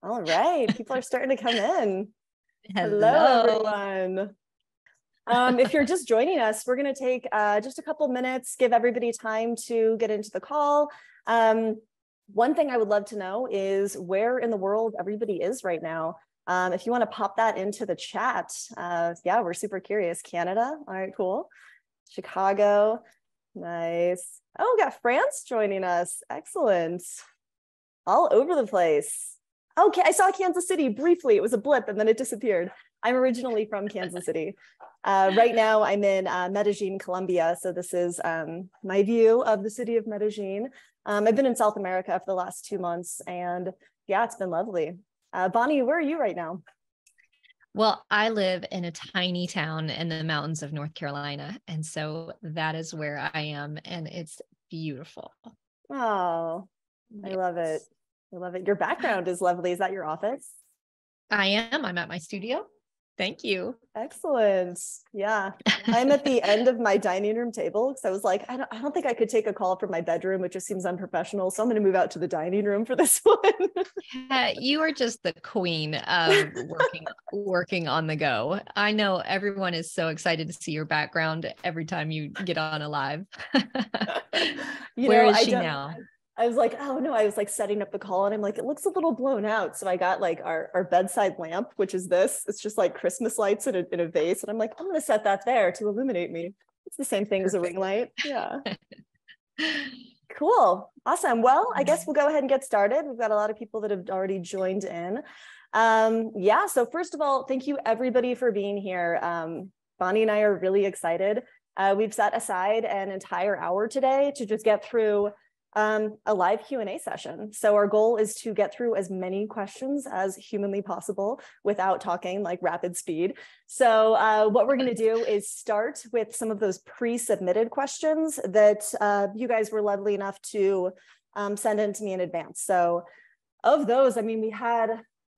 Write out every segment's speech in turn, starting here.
All right, people are starting to come in. Hello, Hello. everyone. If you're just joining us, we're going to take just a couple minutes, give everybody time to get into the call. One thing I would love to know is where in the world everybody is right now. If you want to pop that into the chat, yeah, we're super curious. Canada, all right, cool. Chicago, nice. Oh, we got France joining us. Excellent. All over the place. Okay, I saw Kansas City briefly. It was a blip and then it disappeared. I'm originally from Kansas City. Right now I'm in Medellin, Colombia. So this is my view of the city of Medellin. I've been in South America for the last 2 months and yeah, it's been lovely. Bonnie, where are you right now? Well, I live in a tiny town in the mountains of North Carolina. And so that is where I am. And it's beautiful. Oh, I love it. Yes. I love it. Your background is lovely. Is that your office? I am. I'm at my studio. Thank you. Excellent. Yeah. I'm at the end of my dining room table because I was like, I don't think I could take a call from my bedroom. It just seems unprofessional. So I'm going to move out to the dining room for this one. You are just the queen of working on the go. I know everyone is so excited to see your background every time you get on a live. You Where know, is she now? I was like, oh no, I was like setting up the call and I'm like, it looks a little blown out. So I got like our bedside lamp, which is this. It's just like Christmas lights in a vase. And I'm like, I'm going to set that there to illuminate me. It's the same thing as a ring light. Yeah. Cool. Awesome. Well, I guess we'll go ahead and get started. We've got a lot of people that have already joined in. Yeah. So first of all, thank you everybody for being here. Bonnie and I are really excited. We've set aside an entire hour today to just get through a live Q&A session. So our goal is to get through as many questions as humanly possible without talking like rapid speed. So what we're going to do is start with some of those pre-submitted questions that you guys were lovely enough to send in to me in advance. So of those, I mean, we had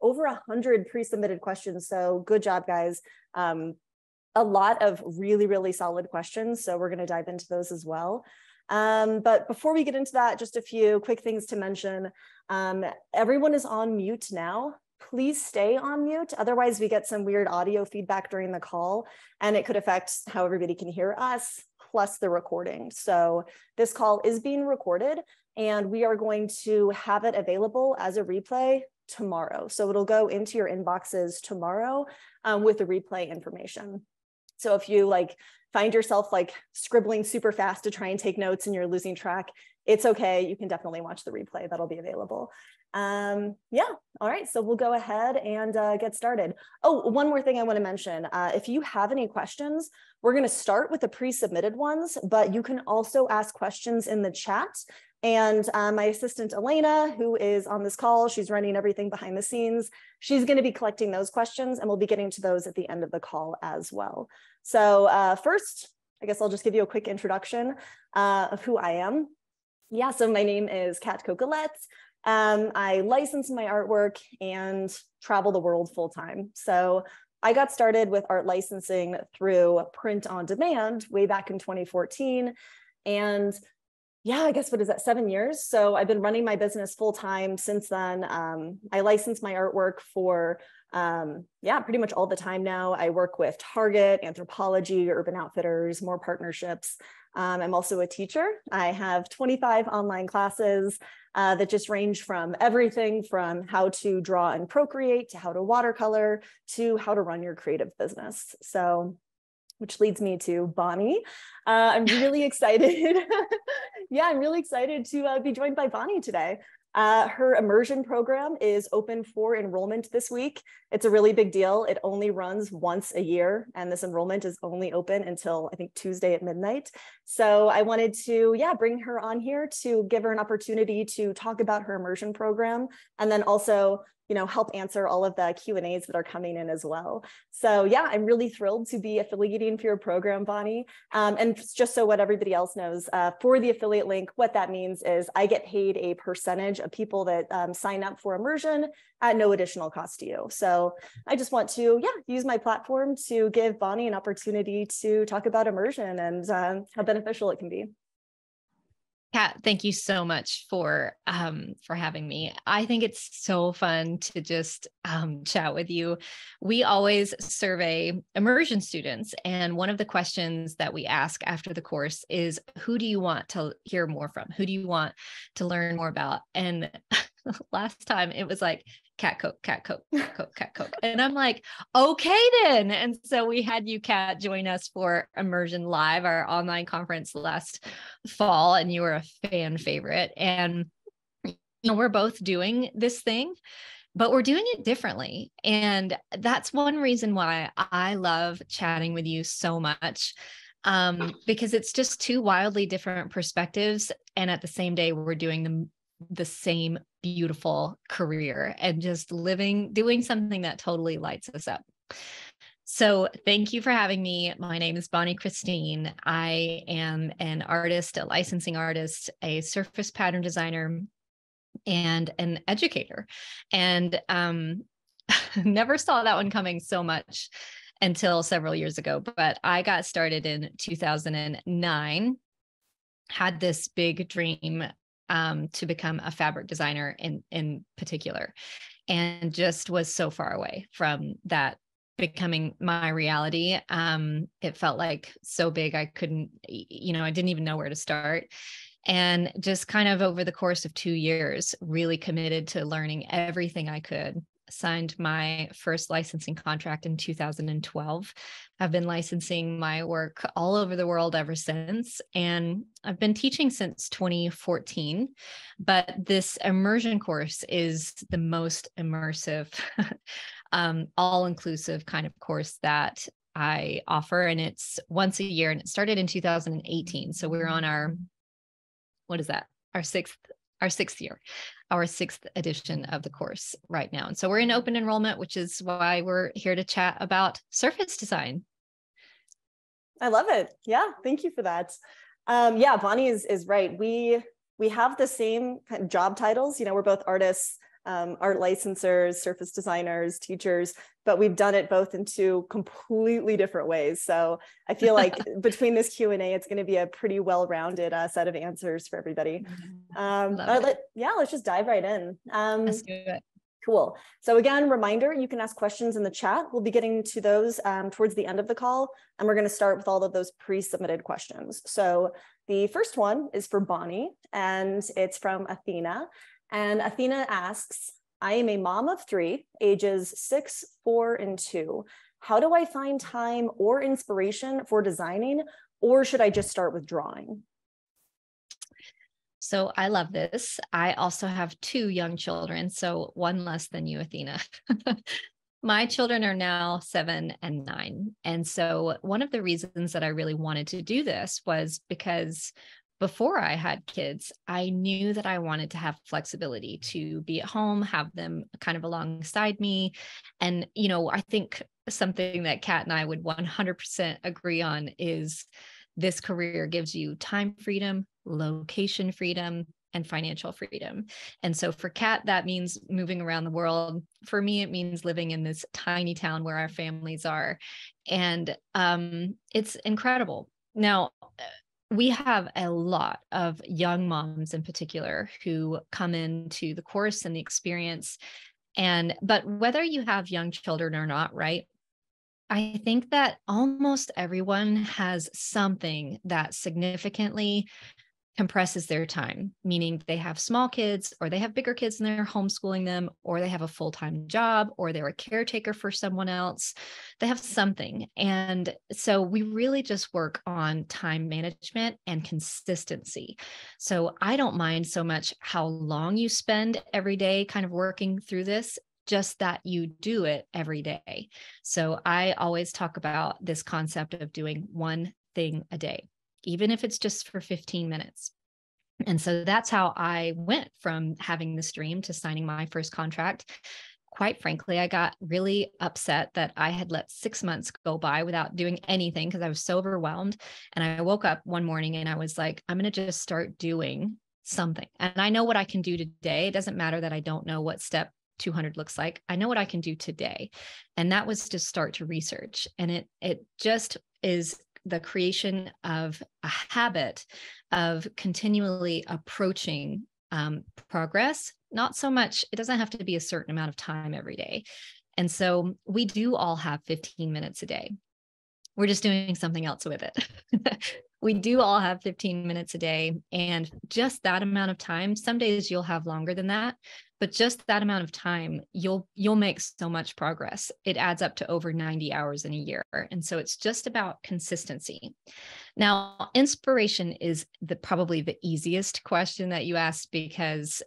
over 100 pre-submitted questions. So good job, guys. A lot of really, really solid questions. So we're going to dive into those as well. But before we get into that, just a few quick things to mention. Everyone is on mute now. Please stay on mute. Otherwise, we get some weird audio feedback during the call, and it could affect how everybody can hear us, plus the recording. So this call is being recorded, and we are going to have it available as a replay tomorrow. So it'll go into your inboxes tomorrow with the replay information. So if you find yourself scribbling super fast to try and take notes and you're losing track, it's okay. You can definitely watch the replay. That'll be available. Yeah. All right. So we'll go ahead and get started. Oh, one more thing I want to mention. If you have any questions, we're going to start with the pre-submitted ones, but you can also ask questions in the chat. And my assistant, Elena, who is on this call, she's running everything behind the scenes. She's going to be collecting those questions and we'll be getting to those at the end of the call as well. So first, I guess I'll just give you a quick introduction of who I am. Yeah, so my name is Coquillette. I license my artwork and travel the world full time. So I got started with art licensing through print on demand way back in 2014. And yeah, I guess, what is that, 7 years? So I've been running my business full time since then. I license my artwork for, yeah, pretty much all the time now. I work with Target, Anthropology, Urban Outfitters, more partnerships. I'm also a teacher. I have 25 online classes that just range from everything from how to draw and procreate to how to watercolor to how to run your creative business. So, which leads me to Bonnie. I'm really excited. Yeah, I'm really excited to be joined by Bonnie today. Her immersion program is open for enrollment this week. It's a really big deal. It only runs once a year, and this enrollment is only open until, I think, Tuesday at midnight. So I wanted to, yeah, bring her on here to give her an opportunity to talk about her immersion program, and then also, you know, help answer all of the Q&As that are coming in as well. So yeah, I'm really thrilled to be affiliating for your program, Bonnie. And just so what everybody else knows, for the affiliate link, what that means is I get paid a percentage of people that sign up for immersion at no additional cost to you. So I just want to, yeah, use my platform to give Bonnie an opportunity to talk about immersion and how beneficial it can be. Kat, thank you so much for having me. I think it's so fun to just chat with you. We always survey immersion students, and one of the questions that we ask after the course is, who do you want to hear more from? Who do you want to learn more about? And last time it was like Cat Coke, Cat Coke, Cat Coke, Cat Coke. And I'm like, okay then. And so we had you, Kat, join us for Immersion Live, our online conference last fall, and you were a fan favorite. And we're both doing this thing, but we're doing it differently. And that's one reason why I love chatting with you so much. Because it's just two wildly different perspectives. And at the same day, we're doing the same beautiful career and just doing something that totally lights us up. So thank you for having me. My name is Bonnie Christine. I am an artist, a licensing artist, a surface pattern designer, and an educator. And never saw that one coming so much until several years ago. But I got started in 2009, had this big dream to become a fabric designer in particular, and just was so far away from that becoming my reality. It felt like so big, I couldn't, I didn't even know where to start. And just kind of over the course of 2 years, really committed to learning everything I could. Signed my first licensing contract in 2012. I've been licensing my work all over the world ever since. And I've been teaching since 2014. But this immersion course is the most immersive, all-inclusive kind of course that I offer. And it's once a year, and it started in 2018. So we're on our sixth year, our sixth edition of the course right now. And so we're in open enrollment, which is why we're here to chat about surface design. I love it. Yeah, thank you for that. Yeah, Bonnie is right. We have the same kind of job titles. We're both artists, art licensors, surface designers, teachers, but we've done it both in two completely different ways. So I feel like between this Q&A, it's going to be a pretty well-rounded set of answers for everybody. Let's just dive right in. Let's do it. Cool. So again, reminder, you can ask questions in the chat. We'll be getting to those towards the end of the call, and we're going to start with all of those pre-submitted questions. So the first one is for Bonnie, and it's from Athena. And Athena asks, I am a mom of 3, ages 6, 4, and 2. How do I find time or inspiration for designing, or should I just start with drawing? So I love this. I also have 2 young children, so one less than you, Athena. My children are now 7 and 9. And so one of the reasons that I really wanted to do this was because before I had kids, I knew that I wanted to have flexibility to be at home, have them kind of alongside me. And, I think something that Kat and I would 100% agree on is this career gives you time freedom, location freedom, and financial freedom. And so for Kat, that means moving around the world. For me, it means living in this tiny town where our families are. And it's incredible. Now, we have a lot of young moms in particular who come into the course and the experience. But whether you have young children or not, right? I think that almost everyone has something that significantly compresses their time, meaning they have small kids or they have bigger kids and they're homeschooling them, or they have a full-time job, or they're a caretaker for someone else. They have something. And so we really just work on time management and consistency. So I don't mind so much how long you spend every day kind of working through this, just that you do it every day. So I always talk about this concept of doing one thing a day, even if it's just for 15 minutes. And so that's how I went from having this dream to signing my first contract. Quite frankly, I got really upset that I had let 6 months go by without doing anything because I was so overwhelmed. And I woke up one morning and I was like, I'm going to just start doing something. And I know what I can do today. It doesn't matter that I don't know what step 200 looks like. I know what I can do today. And that was to start to research. And it just is the creation of a habit of continually approaching progress. Not so much, it doesn't have to be a certain amount of time every day. And so we do all have 15 minutes a day. We're just doing something else with it. We do all have 15 minutes a day, and just that amount of time. Some days you'll have longer than that, but just that amount of time, you'll make so much progress. It adds up to over 90 hours in a year. And so it's just about consistency. Now, inspiration is probably the easiest question that you asked, because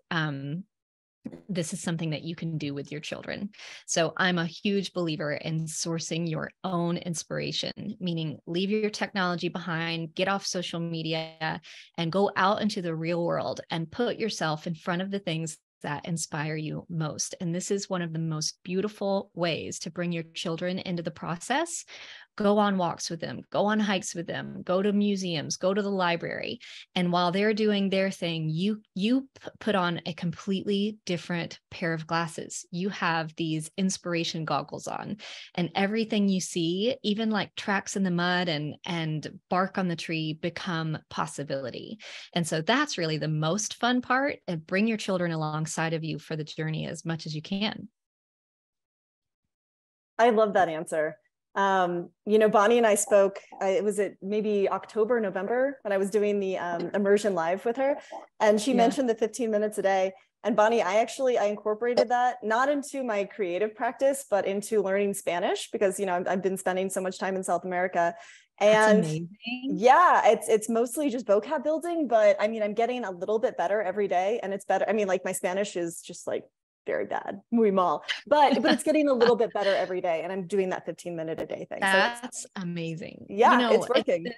this is something that you can do with your children. So I'm a huge believer in sourcing your own inspiration, meaning leave your technology behind, get off social media, and go out into the real world and put yourself in front of the things that inspire you most. And this is one of the most beautiful ways to bring your children into the process. Go on walks with them, go on hikes with them, go to museums, go to the library. And while they're doing their thing, you put on a completely different pair of glasses. You have these inspiration goggles on, and everything you see, even like tracks in the mud and bark on the tree, become possibility. And so that's really the most fun part, and bring your children alongside of you for the journey as much as you can. I love that answer. Bonnie and I spoke, it was maybe October, November, when I was doing the immersion live with her, and she mentioned the 15 minutes a day. And Bonnie, I incorporated that not into my creative practice, but into learning Spanish, because, I've been spending so much time in South America. And that's amazing. Yeah, it's mostly just vocab building, but I mean, I'm getting a little bit better every day, and it's better. I mean, like, my Spanish is just like very bad, muy mal, but it's getting a little bit better every day, and I'm doing that 15-minute a day thing. That's so amazing. Yeah, it's working.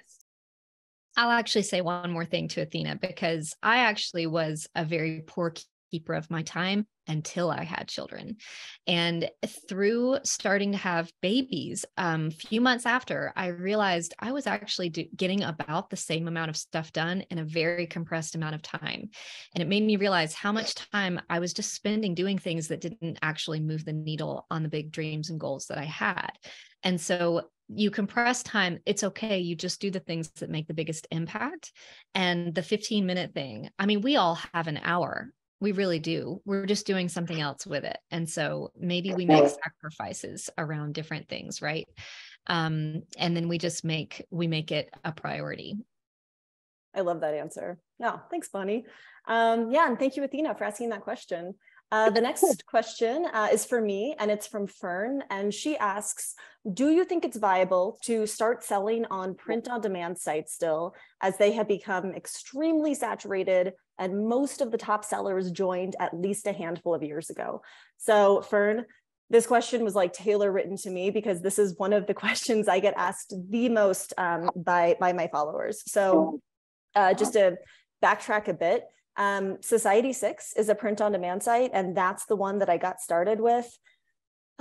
I'll actually say one more thing to Athena, because I actually was a very poor keeper of my time until I had children. And through starting to have babies, a few months after, I realized I was actually getting about the same amount of stuff done in a very compressed amount of time. And it made me realize how much time I was just spending doing things that didn't actually move the needle on the big dreams and goals that I had. And so you compress time, it's okay. You just do the things that make the biggest impact. And the 15-minute thing, I mean, we all have an hour. We really do. We're just doing something else with it. And so maybe we make sacrifices around different things, right? And then we make it a priority. I love that answer. No, thanks, Bonnie. And thank you, Athena, for asking that question. The next question is for me, and it's from Fern. And she asks, do you think it's viable to start selling on print-on-demand sites still, as they have become extremely saturated and most of the top sellers joined at least a handful of years ago? So Fern, this question was like tailor written to me, because this is one of the questions I get asked the most by my followers. So just to backtrack a bit, Society 6 is a print-on-demand site, and that's the one that I got started with.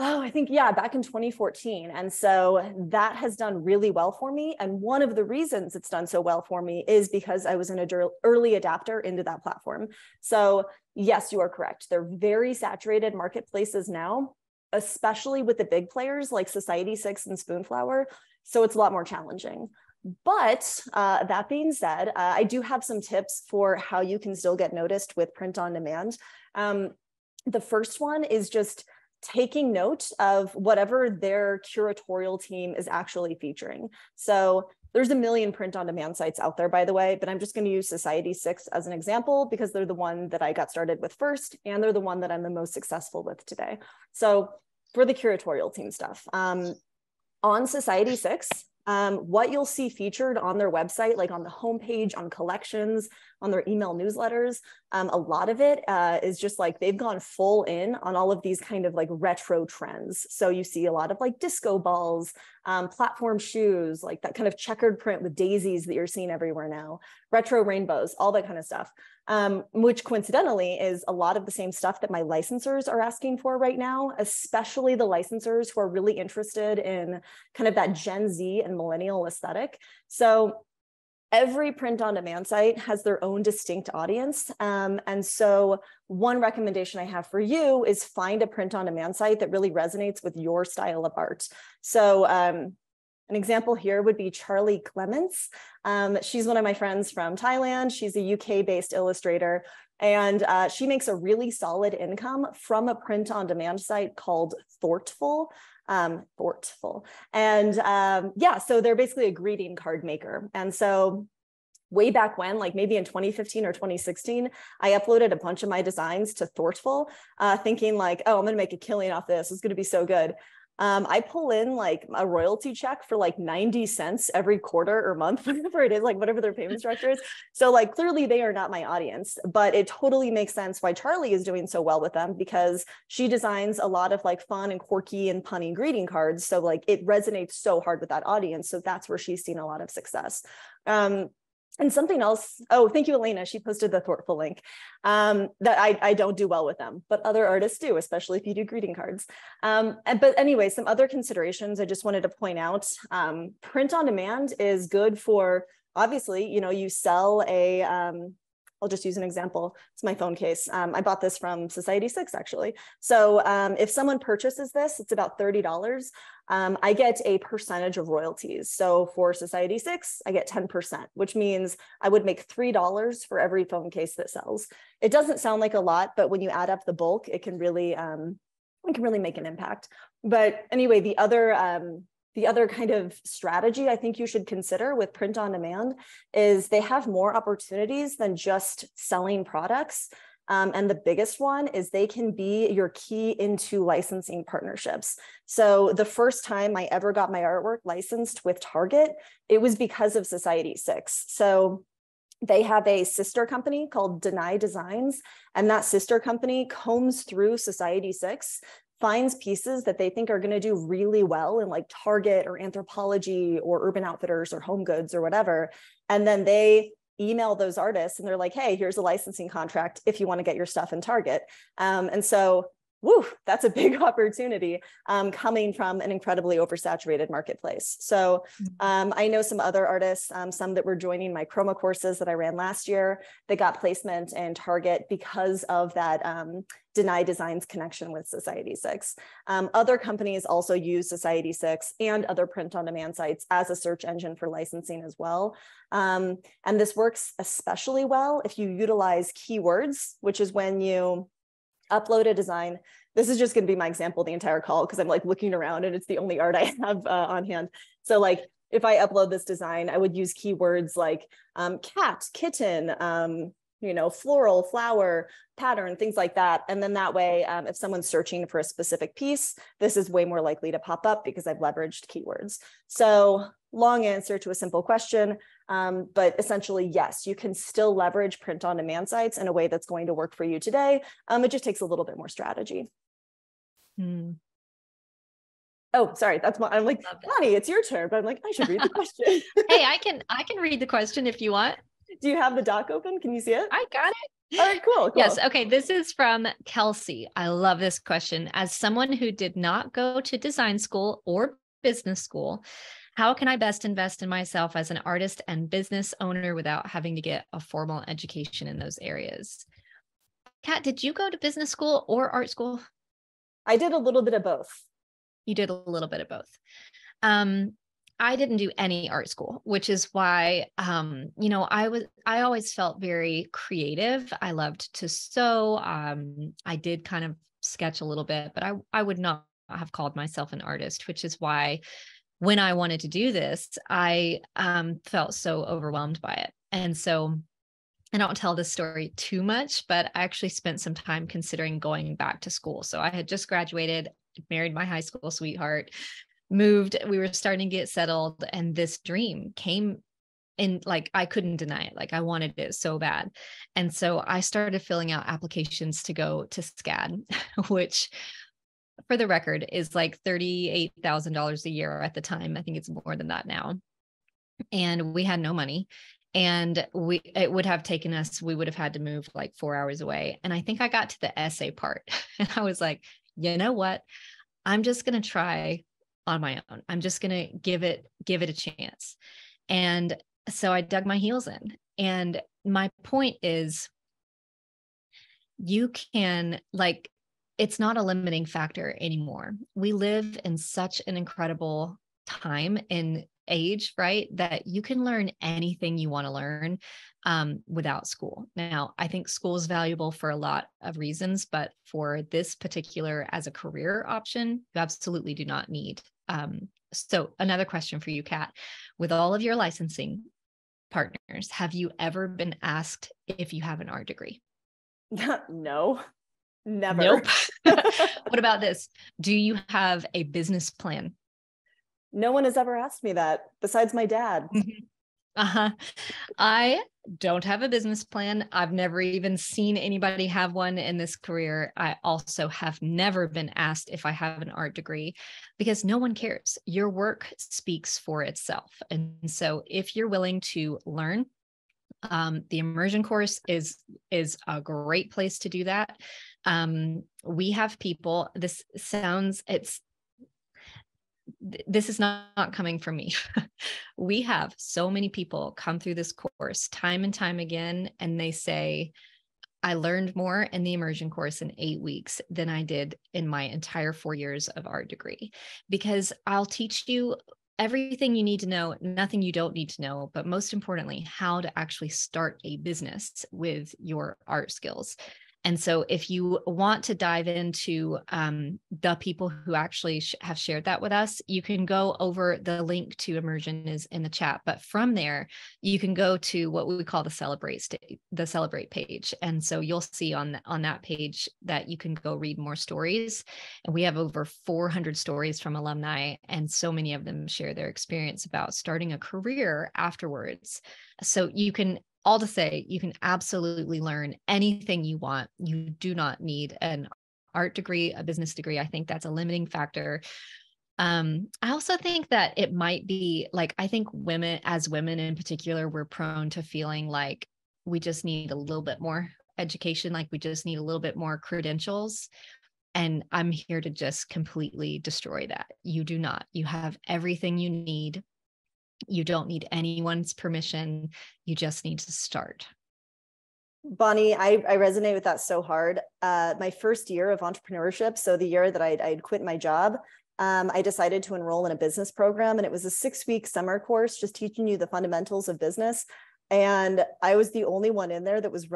I think, back in 2014. And so that has done really well for me. And one of the reasons it's done so well for me is because I was an early adapter into that platform. So yes, you are correct. They're very saturated marketplaces now, especially with the big players like Society 6 and Spoonflower. So it's a lot more challenging. But that being said, I do have some tips for how you can still get noticed with print on demand. The first one is just taking note of whatever their curatorial team is actually featuring. So there's a million print on demand sites out there, by the way, but I'm just going to use Society 6 as an example, because they're the one that I got started with first, and they're the one that I'm the most successful with today. So for the curatorial team stuff, on Society 6, what you'll see featured on their website, like on the homepage, on collections, on their email newsletters, a lot of it is just like they've gone full in on all of these kind of like retro trends. So you see a lot of like disco balls, platform shoes, like that kind of checkered print with daisies that you're seeing everywhere now, retro rainbows, all that kind of stuff, which coincidentally is a lot of the same stuff that my licensors are asking for right now, especially the licensors who are really interested in kind of that Gen Z and millennial aesthetic. So every print on demand site has their own distinct audience. And so one recommendation I have for you is find a print on demand site that really resonates with your style of art. So An example here would be Charlie Clements. She's one of my friends from Thailand. She's a UK-based illustrator, and she makes a really solid income from a print-on-demand site called Thoughtful. And yeah, so they're basically a greeting card maker. And so way back when, like maybe in 2015 or 2016, I uploaded a bunch of my designs to Thoughtful, thinking like, oh, I'm going to make a killing off this. It's going to be so good. I pull in like a royalty check for like 90 cents every quarter or month, whatever it is, like whatever their payment structure is. So like clearly they are not my audience, but it totally makes sense why Charlie is doing so well with them, because she designs a lot of like fun and quirky and punny greeting cards. So like it resonates so hard with that audience. So that's where she's seen a lot of success. And something else, oh, thank you, Elena. She posted the Thoughtful link, that I don't do well with them, but other artists do, especially if you do greeting cards. But anyway, some other considerations I just wanted to point out. Print on demand is good for, obviously, you know, you sell a, I'll just use an example. It's my phone case. I bought this from Society6, actually. So if someone purchases this, it's about $30. I get a percentage of royalties. So for Society6, I get 10%, which means I would make $3 for every phone case that sells. It doesn't sound like a lot, but when you add up the bulk, it can really make an impact. But anyway, the other kind of strategy I think you should consider with print on demand is they have more opportunities than just selling products. And the biggest one is they can be your key into licensing partnerships. So the first time I ever got my artwork licensed with Target, it was because of Society6. So they have a sister company called Deny Designs, and that sister company combs through Society6, finds pieces that they think are going to do really well in like Target or Anthropology or Urban Outfitters or Home Goods or whatever. And then they email those artists and they're like, hey, here's a licensing contract if you want to get your stuff in Target. And so, woo, that's a big opportunity coming from an incredibly oversaturated marketplace. So I know some other artists, some that were joining my chroma courses that I ran last year, that got placement in Target because of that Deny Designs connection with Society6. Other companies also use Society6 and other print-on-demand sites as a search engine for licensing as well. And this works especially well if you utilize keywords, which is when you upload a design. This is just going to be my example the entire call because I'm like looking around and it's the only art I have on hand. So like if I upload this design, I would use keywords like cat, kitten, you know, floral, flower, pattern, things like that. And then that way, if someone's searching for a specific piece, this is way more likely to pop up because I've leveraged keywords. So long answer to a simple question, but essentially, yes, you can still leverage print on demand sites in a way that's going to work for you today. It just takes a little bit more strategy. Oh, sorry, that's my, I'm like, Bonnie, it's your turn, but I'm like, I should read the question. Hey, I can read the question if you want. Do you have the doc open? Can you see it? I got it. All right, cool. Yes. Okay. This is from Kelsey. I love this question. As someone who did not go to design school or business school, how can I best invest in myself as an artist and business owner without having to get a formal education in those areas? Kat, did you go to business school or art school? I did a little bit of both. You did a little bit of both. I didn't do any art school, which is why, you know, I always felt very creative. I loved to sew. I did kind of sketch a little bit, but I would not have called myself an artist, which is why when I wanted to do this, I felt so overwhelmed by it. And so I don't tell this story too much, but I actually spent some time considering going back to school. So I had just graduated, married my high school sweetheart, moved, we were starting to get settled, and this dream came in, like I couldn't deny it. Like I wanted it so bad. And so I started filling out applications to go to SCAD, which for the record is like $38,000 a year at the time. I think it's more than that now. And we had no money. And it would have taken us, we would have had to move like 4 hours away. And I think I got to the essay part and I was like, you know what? I'm just going to try on my own. I'm just going to give it a chance. And so I dug my heels in. And my point is, you can, like, it's not a limiting factor anymore. We live in such an incredible time and age, right, that you can learn anything you want to learn without school. Now, I think school is valuable for a lot of reasons, but for this particular as a career option, you absolutely do not need. So another question for you, Kat, with all of your licensing partners, have you ever been asked if you have an art degree? No, never. Nope. What about this? Do you have a business plan? No one has ever asked me that besides my dad. Uh-huh. I don't have a business plan. I've never even seen anybody have one in this career. I also have never been asked if I have an art degree because no one cares. Your work speaks for itself. And so if you're willing to learn, the immersion course is a great place to do that. We have people, this is not coming from me. We have so many people come through this course time and time again, and they say, I learned more in the immersion course in 8 weeks than I did in my entire 4 years of art degree, because I'll teach you everything you need to know, nothing you don't need to know, but most importantly, how to actually start a business with your art skills. And so if you want to dive into the people who actually have shared that with us, you can go over, the link to immersion is in the chat, but from there, you can go to what we call the celebrate page. And so you'll see on that page that you can go read more stories. And we have over 400 stories from alumni, and so many of them share their experience about starting a career afterwards. So you can, all to say, you can absolutely learn anything you want. You do not need an art degree, a business degree. I think that's a limiting factor. I also think that it might be like, I think women in particular, we're prone to feeling like we just need a little bit more education, like we just need a little bit more credentials. And I'm here to just completely destroy that. You do not. You have everything you need. You don't need anyone's permission. You just need to start. Bonnie, I resonate with that so hard. My first year of entrepreneurship, so the year that I'd quit my job, I decided to enroll in a business program, and it was a 6-week summer course just teaching you the fundamentals of business. And I was the only one in there that was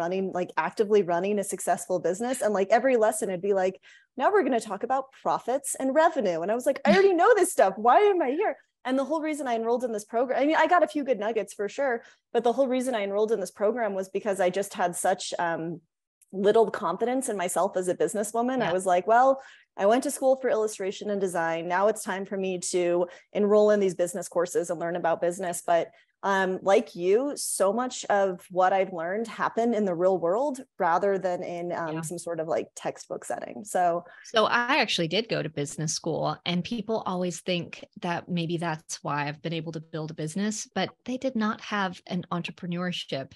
actively running a successful business. And like every lesson, it'd be like, now we're going to talk about profits and revenue. And I was like, I already know this stuff. Why am I here? And the whole reason I enrolled in this program, I mean, I got a few good nuggets for sure, but the whole reason I enrolled in this program was because I just had such little confidence in myself as a businesswoman. Yeah. I was like, well, I went to school for illustration and design. Now it's time for me to enroll in these business courses and learn about business. But like you, so much of what I've learned happened in the real world rather than in some sort of like textbook setting. So I actually did go to business school, and people always think that maybe that's why I've been able to build a business, but they did not have an entrepreneurship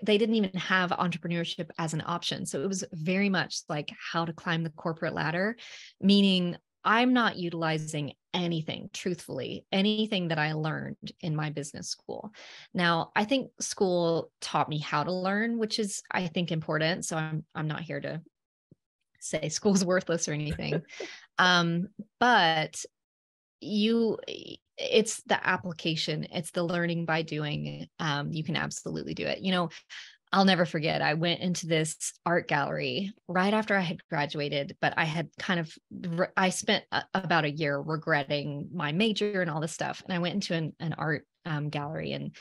they didn't even have entrepreneurship as an option. So it was very much like how to climb the corporate ladder, meaning I'm not utilizing anything, truthfully, anything that I learned in my business school. Now, I think school taught me how to learn, which is, I think, important. So I'm not here to say school's worthless or anything. But it's the application, it's the learning by doing. You can absolutely do it. I'll never forget, I went into this art gallery right after I had graduated, but I had I spent about a year regretting my major and all this stuff. And I went into an art gallery, and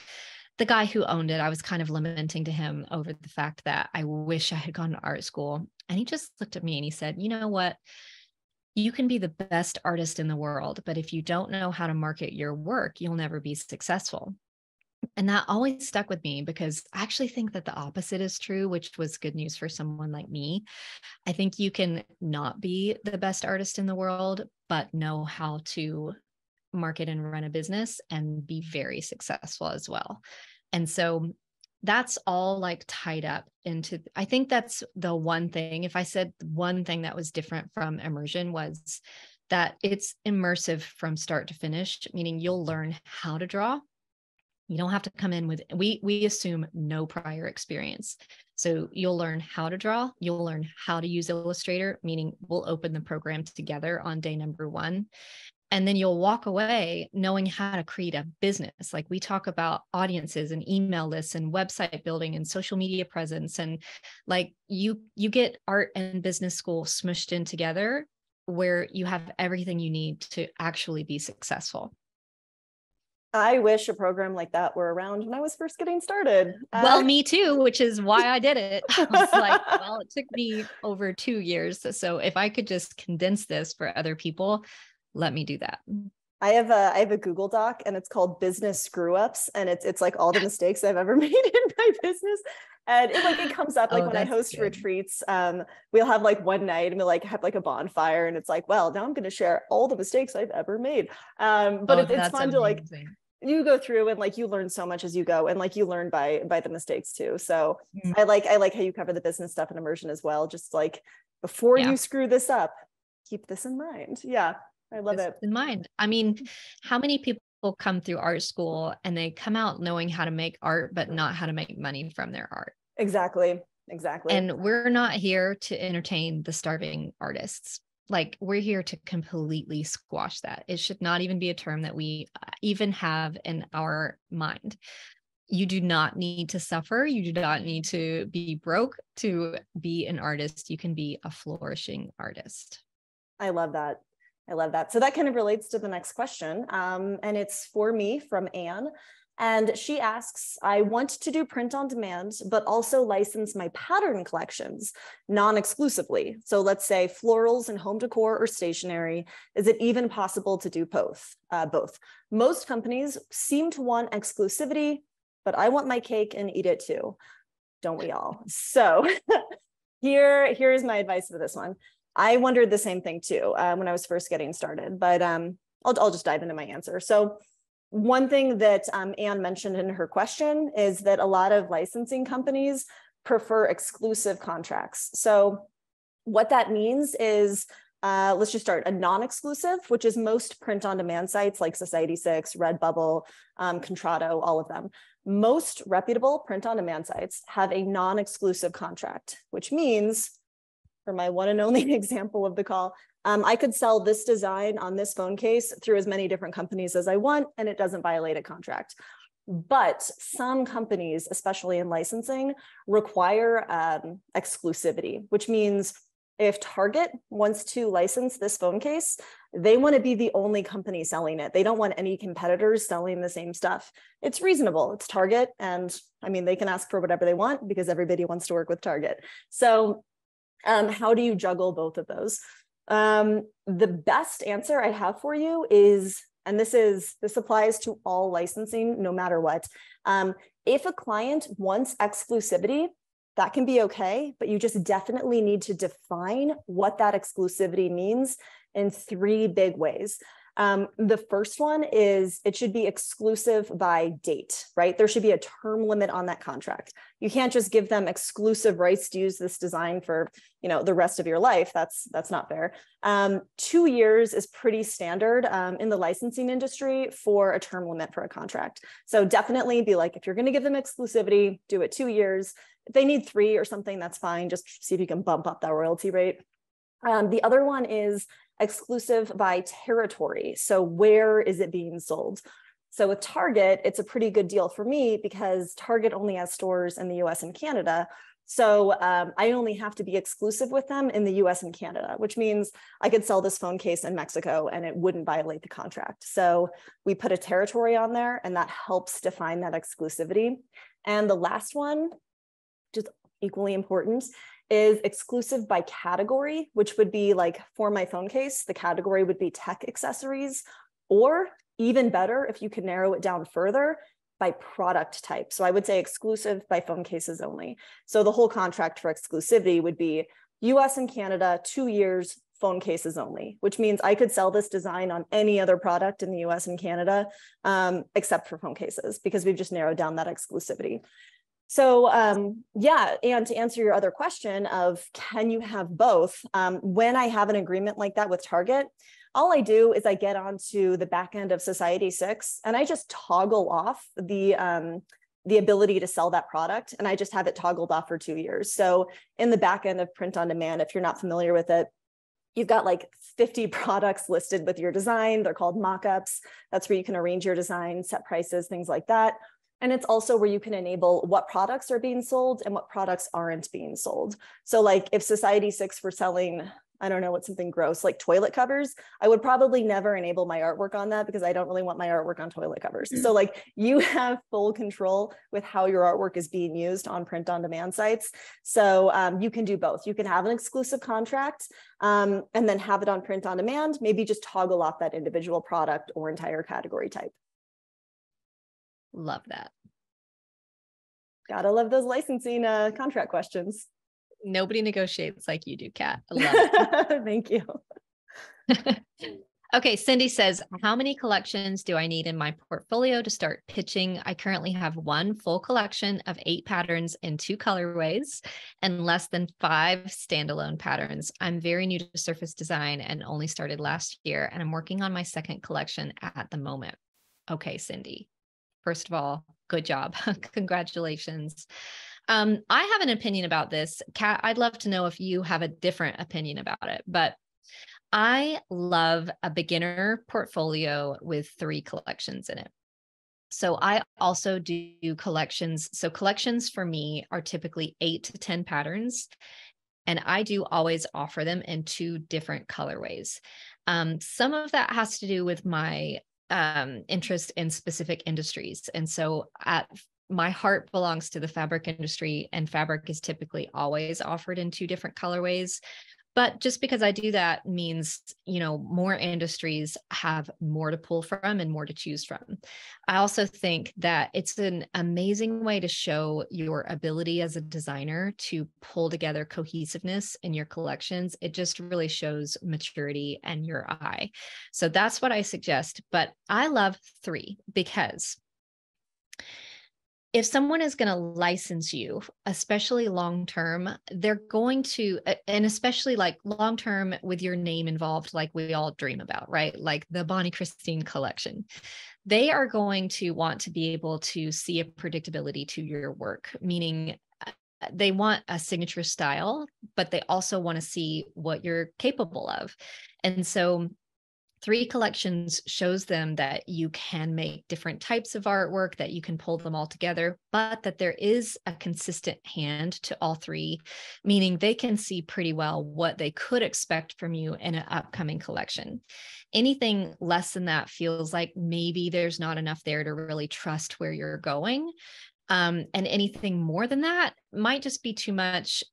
the guy who owned it, I was kind of lamenting to him over the fact that I wish I had gone to art school. And he just looked at me and he said, you know what? You can be the best artist in the world, but if you don't know how to market your work, you'll never be successful. And that always stuck with me because I actually think that the opposite is true, which was good news for someone like me. I think you can not be the best artist in the world, but know how to market and run a business and be very successful as well. And so that's all like tied up into, I think that's the one thing. If I said one thing that was different from immersion, was that it's immersive from start to finish, meaning you'll learn how to draw. You don't have to come in with, we assume no prior experience. So you'll learn how to draw, you'll learn how to use Illustrator, meaning we'll open the program together on day number 1. And then you'll walk away knowing how to create a business. Like we talk about audiences and email lists and website building and social media presence. And like you get art and business school smushed in together where you have everything you need to actually be successful. I wish a program like that were around when I was first getting started. Well, me too, which is why I did it. I was like, well, it took me over 2 years. So if I could just condense this for other people, let me do that. I have a Google Doc and it's called Business Screw Ups, and it's like all the mistakes I've ever made in my business. And it comes up like when I host retreats, we'll have like one night and we'll like have like a bonfire, and it's like, well, now I'm going to share all the mistakes I've ever made. But it's fun to like, you go through and like you learn so much as you go, and like you learn by the mistakes too. So I like how you cover the business stuff in immersion as well. Just like before you screw this up, keep this in mind. Yeah, I love it. In mind. I mean, how many people come through art school and they come out knowing how to make art, but not how to make money from their art? Exactly. And we're not here to entertain the starving artists. Like we're here to completely squash that. It should not even be a term that we even have in our mind. You do not need to suffer. You do not need to be broke to be an artist. You can be a flourishing artist. I love that. So that kind of relates to the next question. And it's for me from Anne. And she asks, I want to do print on demand, but also license my pattern collections non-exclusively. So let's say florals and home decor or stationery. Is it even possible to do both? Most companies seem to want exclusivity, but I want my cake and eat it too. Don't we all? So here's my advice for this one. I wondered the same thing too when I was first getting started, but I'll just dive into my answer. So one thing that Anne mentioned in her question is that a lot of licensing companies prefer exclusive contracts. So what that means is, let's just start a non-exclusive, which is most print on demand sites like Society6, Redbubble, Contrato, all of them. Most reputable print on demand sites have a non-exclusive contract, which means, for my one and only example of the call, I could sell this design on this phone case through as many different companies as I want, and it doesn't violate a contract. But some companies, especially in licensing, require exclusivity, which means if Target wants to license this phone case, they want to be the only company selling it. They don't want any competitors selling the same stuff. It's reasonable. It's Target. And I mean, they can ask for whatever they want because everybody wants to work with Target. So how do you juggle both of those? The best answer I have for you is, and this applies to all licensing, no matter what. If a client wants exclusivity, that can be okay, but you just definitely need to define what that exclusivity means in 3 big ways. The first one is it should be exclusive by date, right? There should be a term limit on that contract. You can't just give them exclusive rights to use this design for, the rest of your life. That's not fair. 2 years is pretty standard in the licensing industry for a term limit for a contract. So definitely be like, if you're going to give them exclusivity, do it 2 years. If they need 3 or something, that's fine. Just see if you can bump up that royalty rate. The other one is exclusive by territory. So where is it being sold? So with Target, it's a pretty good deal for me because Target only has stores in the US and Canada. So I only have to be exclusive with them in the US and Canada, which means I could sell this phone case in Mexico and it wouldn't violate the contract. So we put a territory on there and that helps define that exclusivity. And the last one, just equally important, is exclusive by category, which would be like for my phone case, the category would be tech accessories, or even better, if you can narrow it down further, by product type. So I would say exclusive by phone cases only. So the whole contract for exclusivity would be US and Canada, 2 years, phone cases only, which means I could sell this design on any other product in the US and Canada, except for phone cases, because we've just narrowed down that exclusivity. So yeah, and to answer your other question of can you have both, when I have an agreement like that with Target, all I do is I get onto the back end of Society6 and I just toggle off the ability to sell that product, and I just have it toggled off for 2 years. So in the back end of print on demand, if you're not familiar with it, You've got like 50 products listed with your design. They're called mock-ups. That's where you can arrange your design, set prices, things like that. And it's also where you can enable what products are being sold and what products aren't being sold. So like if Society6 were selling, I don't know, what's something gross, like toilet covers, I would probably never enable my artwork on that because I don't really want my artwork on toilet covers. So like you have full control with how your artwork is being used on print on demand sites. So you can do both. You can have an exclusive contract and then have it on print on demand, maybe just toggle off that individual product or entire category type. Love that. Gotta love those licensing contract questions. Nobody negotiates like you do, Kat. I love it. Thank you. Okay, Cindy says, how many collections do I need in my portfolio to start pitching? I currently have one full collection of 8 patterns in 2 colorways and less than 5 standalone patterns. I'm very new to surface design and only started last year, and I'm working on my second collection at the moment. Okay, Cindy. First of all, good job. Congratulations. I have an opinion about this. Kat, I'd love to know if you have a different opinion about it, but I love a beginner portfolio with 3 collections in it. So I also do collections. So collections for me are typically 8 to 10 patterns, and I do always offer them in 2 different colorways. Some of that has to do with my interest in specific industries. And so my heart belongs to the fabric industry, and fabric is typically always offered in 2 different colorways. But just because I do that means, more industries have more to pull from and more to choose from. I also think that it's an amazing way to show your ability as a designer to pull together cohesiveness in your collections. It just really shows maturity and your eye. So that's what I suggest. But I love 3 because if someone is going to license you, especially long-term, they're going to, and especially like long-term with your name involved, like we all dream about, right? Like the Bonnie Christine collection, they are going to want to be able to see a predictability to your work, meaning they want a signature style, but they also want to see what you're capable of. And so 3 collections shows them that you can make different types of artwork, that you can pull them all together, but that there is a consistent hand to all 3, meaning they can see pretty well what they could expect from you in an upcoming collection. Anything less than that feels like maybe there's not enough there to really trust where you're going. And anything more than that might just be too much.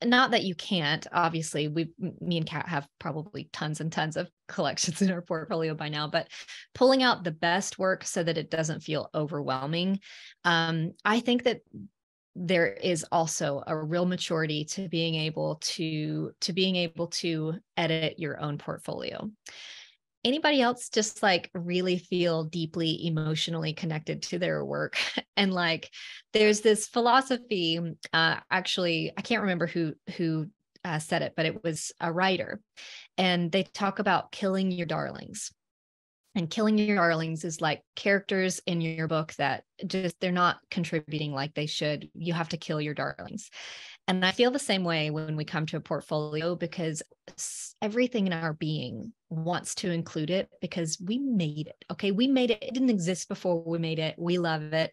Not that you can't, obviously, me and Kat have probably tons and tons of collections in our portfolio by now, but pulling out the best work so that it doesn't feel overwhelming. I think that there is also a real maturity to being able to edit your own portfolio. Anybody else just like really feel deeply emotionally connected to their work? And like, there's this philosophy, actually, I can't remember who said it, but it was a writer, and they talk about killing your darlings. And killing your darlings is like characters in your book that just, they're not contributing like they should. You have to kill your darlings. And I feel the same way when we come to a portfolio, because everything in our being wants to include it because we made it. Okay. We made it. It didn't exist before we made it. We love it.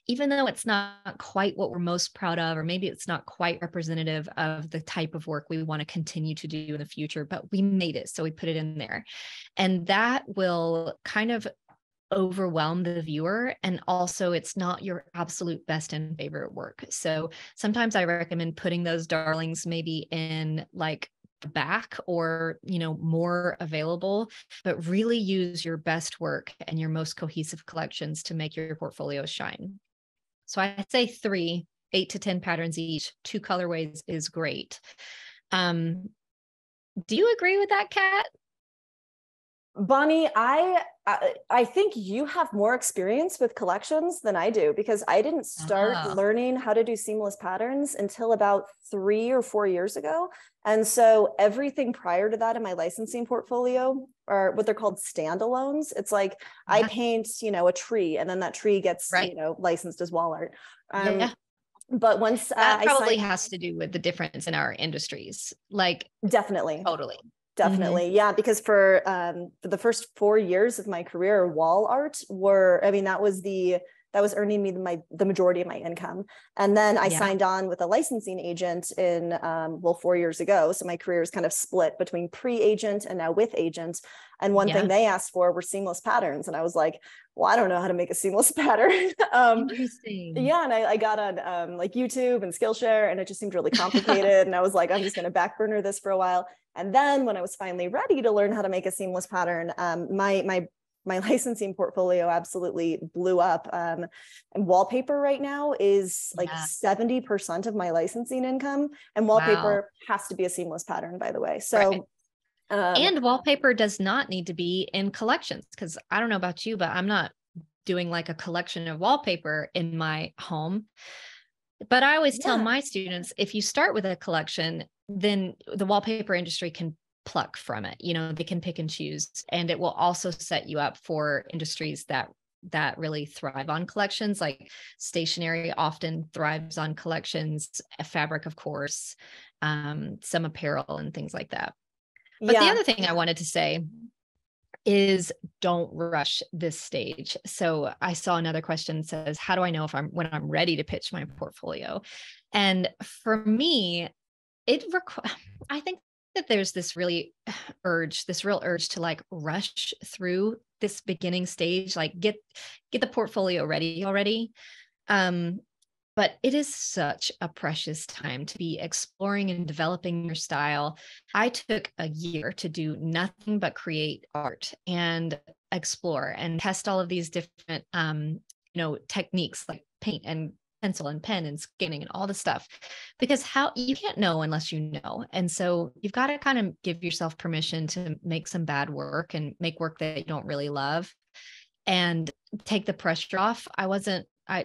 Even though it's not quite what we're most proud of, or maybe it's not quite representative of the type of work we want to continue to do in the future, but we made it. So we put it in there. And that will kind of overwhelm the viewer. And also it's not your absolute best and favorite work. So sometimes I recommend putting those darlings maybe in like the back, or, more available, but really use your best work and your most cohesive collections to make your portfolio shine. So I'd say 3, 8 to 10 patterns each, 2 colorways is great. Do you agree with that, Kat? Bonnie, I think you have more experience with collections than I do, because I didn't start learning how to do seamless patterns until about 3 or 4 years ago. And so everything prior to that in my licensing portfolio are what they're called standalones. It's like I paint, a tree, and then that tree gets, licensed as wall art. But once that probably has to do with the difference in our industries, like definitely. Totally. Definitely. Yeah. Because for the first 4 years of my career, wall art that was earning me the majority of my income. And then I signed on with a licensing agent in, 4 years ago. So my career is kind of split between pre-agent and now with agent. And one thing they asked for were seamless patterns. And I was like, well, I don't know how to make a seamless pattern. Interesting. Yeah. And I got on like YouTube and Skillshare, and it just seemed really complicated. And I was like, I'm just going to back burner this for a while. And then when I was finally ready to learn how to make a seamless pattern, my licensing portfolio absolutely blew up. And wallpaper right now is like 70% of my licensing income. And wallpaper has to be a seamless pattern, by the way. So, and wallpaper does not need to be in collections, because I don't know about you, but I'm not doing like a collection of wallpaper in my home. But I always tell my students, if you start with a collection, then the wallpaper industry can pluck from it. They can pick and choose, and it will also set you up for industries that really thrive on collections. Like stationery often thrives on collections, fabric, of course, some apparel and things like that. But the other thing I wanted to say is don't rush this stage. So I saw another question that says, how do I know when I'm ready to pitch my portfolio? And for me, I think that there's this real urge to like rush through this beginning stage, like get the portfolio ready already. But it is such a precious time to be exploring and developing your style. I took a year to do nothing but create art and explore and test all of these different, techniques like paint and pencil and pen and scanning and all the stuff, because how you can't know unless you know. And so you've got to kind of give yourself permission to make some bad work and make work that you don't really love and take the pressure off.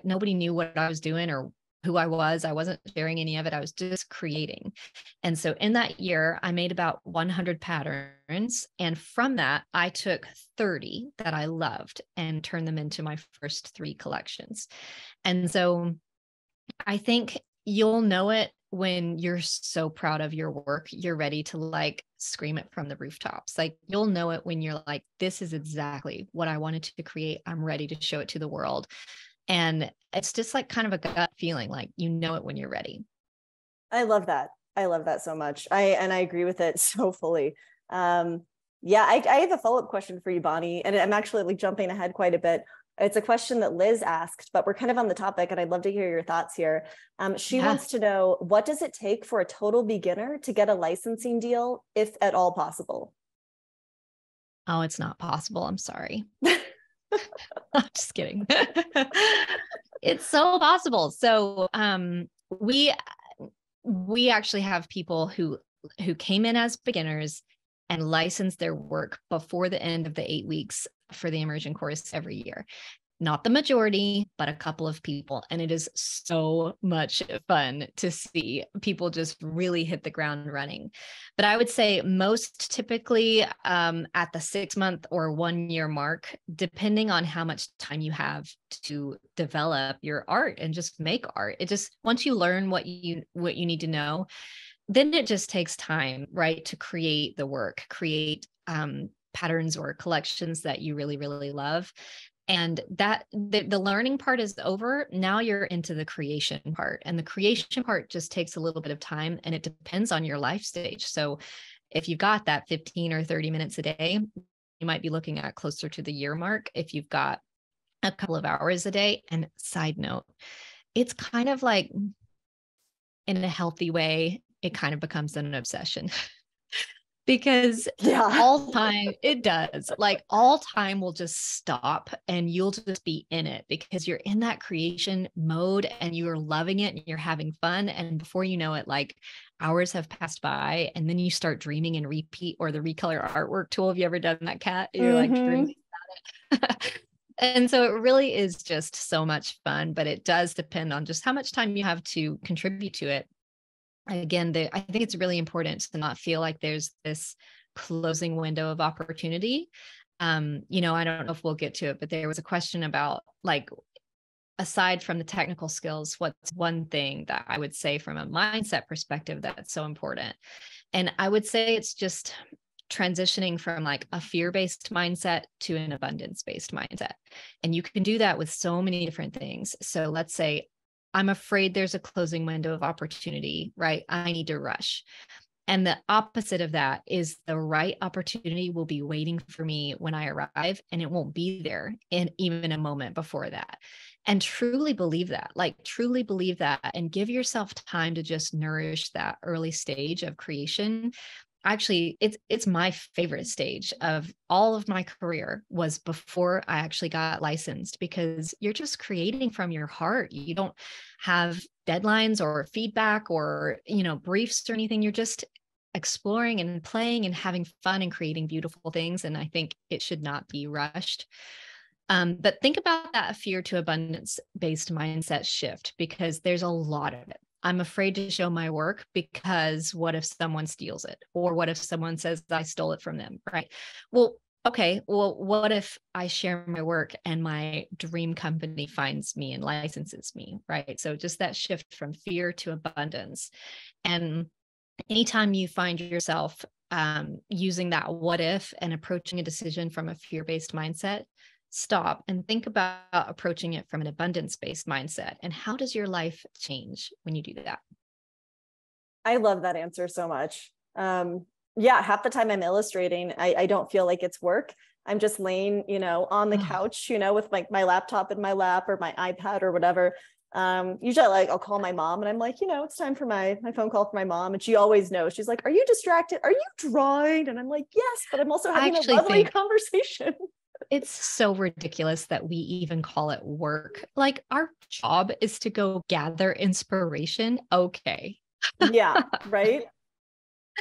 Nobody knew what I was doing or who I was. I wasn't sharing any of it. I was just creating. And so in that year, I made about 100 patterns. And from that, I took 30 that I loved and turned them into my first 3 collections. And so I think you'll know it when you're so proud of your work, you're ready to like scream it from the rooftops. Like you'll know it when you're like, this is exactly what I wanted to create. I'm ready to show it to the world. And it's just like kind of a gut feeling, like, it when you're ready. I love that. I love that so much. I agree with it so fully. I have a follow-up question for you, Bonnie, and I'm actually like jumping ahead quite a bit. It's a question that Liz asked, but we're kind of on the topic, and I'd love to hear your thoughts here. She wants to know, what does it take for a total beginner to get a licensing deal, if at all possible? Oh, it's not possible. I'm sorry. I'm just kidding. It's so possible. So we actually have people who came in as beginners and licensed their work before the end of the 8 weeks for the immersion course every year. Not the majority, but a couple of people. And it is so much fun to see people just really hit the ground running. But I would say most typically at the 6-month or 1-year mark, depending on how much time you have to develop your art and just make art. It just, once you learn what you need to know, then it just takes time, right? To create the work, create patterns or collections that you really, really love. And that the learning part is over. Now you're into the creation part, and the creation part just takes a little bit of time, and it depends on your life stage. So if you've got that 15 or 30 minutes a day, you might be looking at closer to the year mark. If you've got a couple of hours a day, and side note, it's kind of like, in a healthy way, it kind of becomes an obsession. Because all time, it does, like all time will just stop and you'll just be in it because you're in that creation mode and you're loving it and you're having fun. And before you know it, like hours have passed by, and then you start dreaming in repeat or the recolor artwork tool. Have you ever done that, Kat? You're like dreaming about it. And so it really is just so much fun, but it does depend on just how much time you have to contribute to it. Again, I think it's really important to not feel like there's this closing window of opportunity. I don't know if we'll get to it, but there was a question about, like, aside from the technical skills, what's one thing that I would say from a mindset perspective that's so important? And I would say it's just transitioning from like a fear-based mindset to an abundance-based mindset. And you can do that with so many different things. So let's say I'm afraid there's a closing window of opportunity, right? I need to rush. And the opposite of that is the right opportunity will be waiting for me when I arrive, and it won't be there in even a moment before that. And truly believe that, like truly believe that, and give yourself time to just nourish that early stage of creation. Actually, it's my favorite stage of all of my career was before I actually got licensed, because you're just creating from your heart. You don't have deadlines or feedback or, briefs or anything. You're just exploring and playing and having fun and creating beautiful things. And I think it should not be rushed. But think about that fear to abundance-based mindset shift, because there's a lot of it. I'm afraid to show my work because what if someone steals it? Or what if someone says I stole it from them, right? Well, okay, well, what if I share my work and my dream company finds me and licenses me, right? So just that shift from fear to abundance. And anytime you find yourself using that what if and approaching a decision from a fear-based mindset, stop and think about approaching it from an abundance-based mindset. And how does your life change when you do that? I love that answer so much. Yeah, half the time I'm illustrating, I don't feel like it's work. I'm just laying, on the couch, with like my laptop in my lap or my iPad or whatever. Usually I'll call my mom and I'm like, it's time for my phone call for my mom. And she always knows. She's like, are you distracted? Are you drawing? And I'm like, yes, but I'm also having a lovely conversation. It's so ridiculous that we even call it work. Like our job is to go gather inspiration. Okay. Yeah. Right.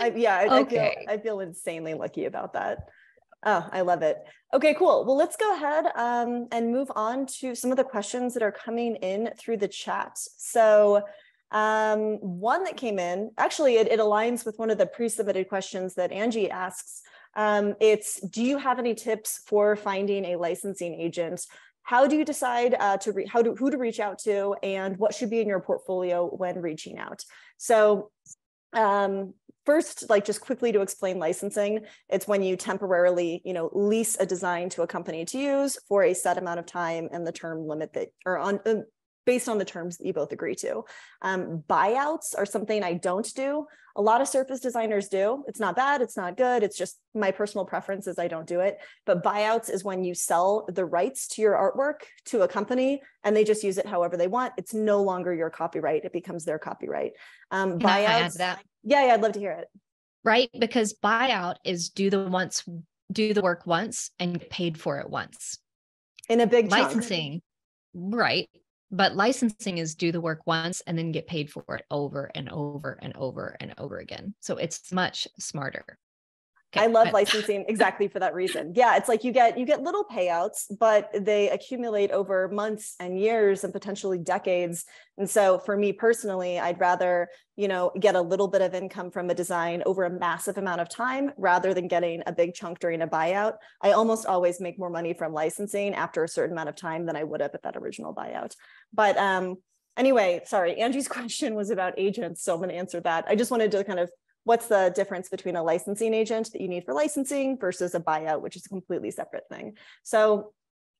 Okay. I feel insanely lucky about that. Oh, I love it. Okay, cool. Well, let's go ahead and move on to some of the questions that are coming in through the chat. So one that came in, actually, it aligns with one of the pre-submitted questions that Angie asks. It's, do you have any tips for finding a licensing agent? How do you decide who to reach out to, and what should be in your portfolio when reaching out? So first, just quickly to explain licensing, it's when you temporarily, lease a design to a company to use for a set amount of time and the term limit that, or on based on the terms that you both agree to. Buyouts are something I don't do. A lot of surface designers do. It's not bad, it's not good. It's just my personal preference is I don't do it. But buyouts is when you sell the rights to your artwork to a company and they just use it however they want. It's no longer your copyright. It becomes their copyright. Can I add that? Yeah, I'd love to hear it. Right, because buyout is do the work once and get paid for it once. In a big licensing, chunk. Right. But licensing is do the work once and then get paid for it over and over and over and over again. So it's much smarter. Okay, I love licensing exactly for that reason. Yeah, it's like you get little payouts, but they accumulate over months and years and potentially decades. And so for me personally, I'd rather, get a little bit of income from a design over a massive amount of time rather than getting a big chunk during a buyout. I almost always make more money from licensing after a certain amount of time than I would have at that original buyout. But anyway, sorry, Angie's question was about agents, so I'm going to answer that. I just wanted to kind of, what's the difference between a licensing agent that you need for licensing versus a buyout, which is a completely separate thing. So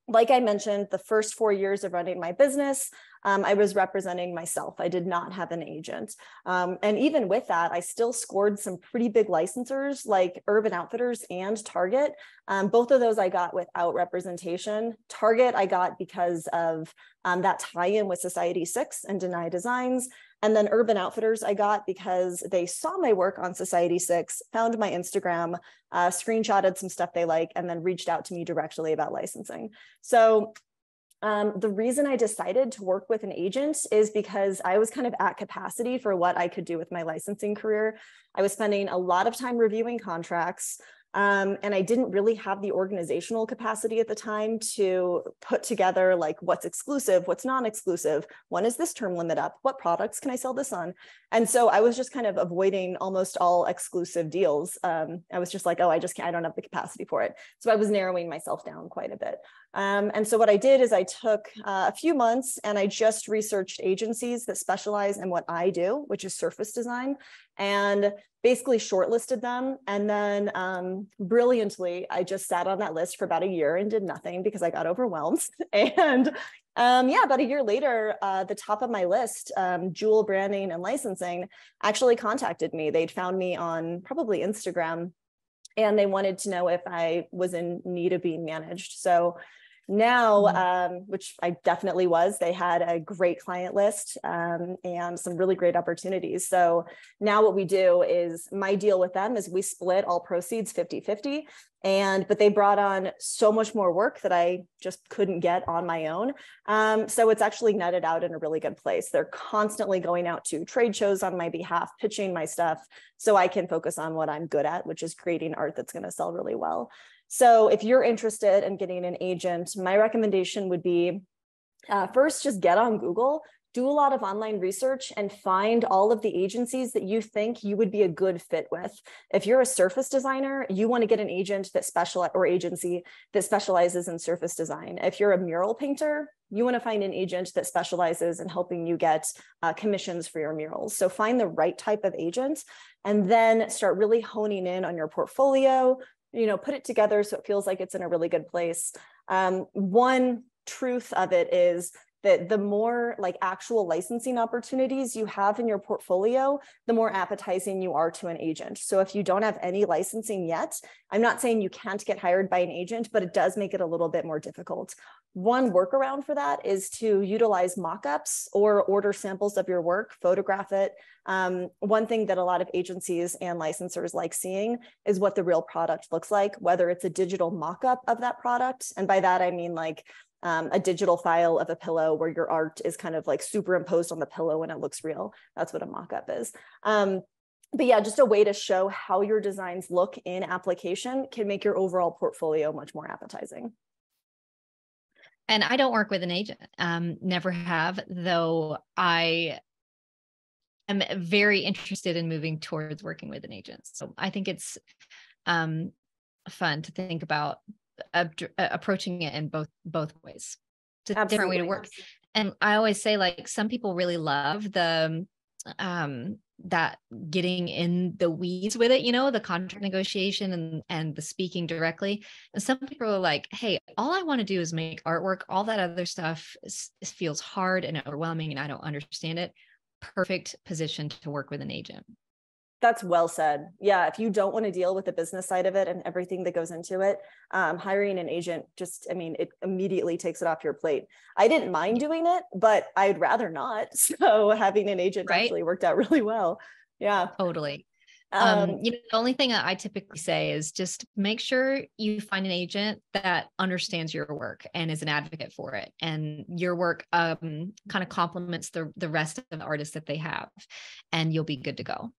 like I mentioned, the first 4 years of running my business, I was representing myself. I did not have an agent. And even with that, I still scored some pretty big licensors like Urban Outfitters and Target. Both of those I got without representation. Target I got because of that tie-in with Society 6 and Deny Designs. And then Urban Outfitters I got because they saw my work on Society 6, found my Instagram, screenshotted some stuff they like, and then reached out to me directly about licensing. So the reason I decided to work with an agent is because I was kind of at capacity for what I could do with my licensing career. I was spending a lot of time reviewing contracts. And I didn't really have the organizational capacity at the time to put together like what's exclusive, what's non-exclusive, when is this term limit up, what products can I sell this on? And so I was just kind of avoiding almost all exclusive deals. I was just like, oh, I don't have the capacity for it. So I was narrowing myself down quite a bit. And so what I did is I took a few months and I just researched agencies that specialize in what I do, which is surface design, and basically shortlisted them. And then brilliantly, I just sat on that list for about a year and did nothing because I got overwhelmed. And yeah, about a year later, the top of my list, Jewel Branding and Licensing, actually contacted me. They'd found me on probably Instagram, and they wanted to know if I was in need of being managed. So now, which I definitely was, they had a great client list and some really great opportunities. So now what we do is, my deal with them is we split all proceeds 50-50. But they brought on so much more work that I just couldn't get on my own. So it's actually netted out in a really good place. They're constantly going out to trade shows on my behalf, pitching my stuff, so I can focus on what I'm good at, which is creating art that's going to sell really well. So if you're interested in getting an agent, my recommendation would be first, just get on Google, do a lot of online research, and find all of the agencies that you think you would be a good fit with. If you're a surface designer, you want to get an agent that agency that specializes in surface design. If you're a mural painter, you want to find an agent that specializes in helping you get commissions for your murals. So find the right type of agent and then start really honing in on your portfolio, put it together so it feels like it's in a really good place. One truth of it is that the more like actual licensing opportunities you have in your portfolio, the more appetizing you are to an agent. So if you don't have any licensing yet, I'm not saying you can't get hired by an agent, but it does make it a little bit more difficult. One workaround for that is to utilize mock-ups or order samples of your work, photograph it. One thing that a lot of agencies and licensors like seeing is what the real product looks like, whether it's a digital mock-up of that product. And by that, I mean like a digital file of a pillow where your art is kind of like superimposed on the pillow and it looks real. That's what a mock-up is. But yeah, just a way to show how your designs look in application can make your overall portfolio much more appetizing. And I don't work with an agent, never have, though I am very interested in moving towards working with an agent. So I think it's fun to think about approaching it in both ways. It's a different way to work. And I always say, like, some people really love the that getting in the weeds with it, the contract negotiation and the speaking directly. And some people are like, hey, all I want to do is make artwork. All that other stuff feels hard and overwhelming and I don't understand it. Perfect position to work with an agent. That's well said. Yeah, if you don't want to deal with the business side of it and everything that goes into it, hiring an agent it immediately takes it off your plate. I didn't mind doing it, but I'd rather not. So having an agent actually worked out really well. Yeah. Totally. The only thing that I typically say is just make sure you find an agent that understands your work and is an advocate for it. And your work kind of complements the rest of the artists that they have, and you'll be good to go.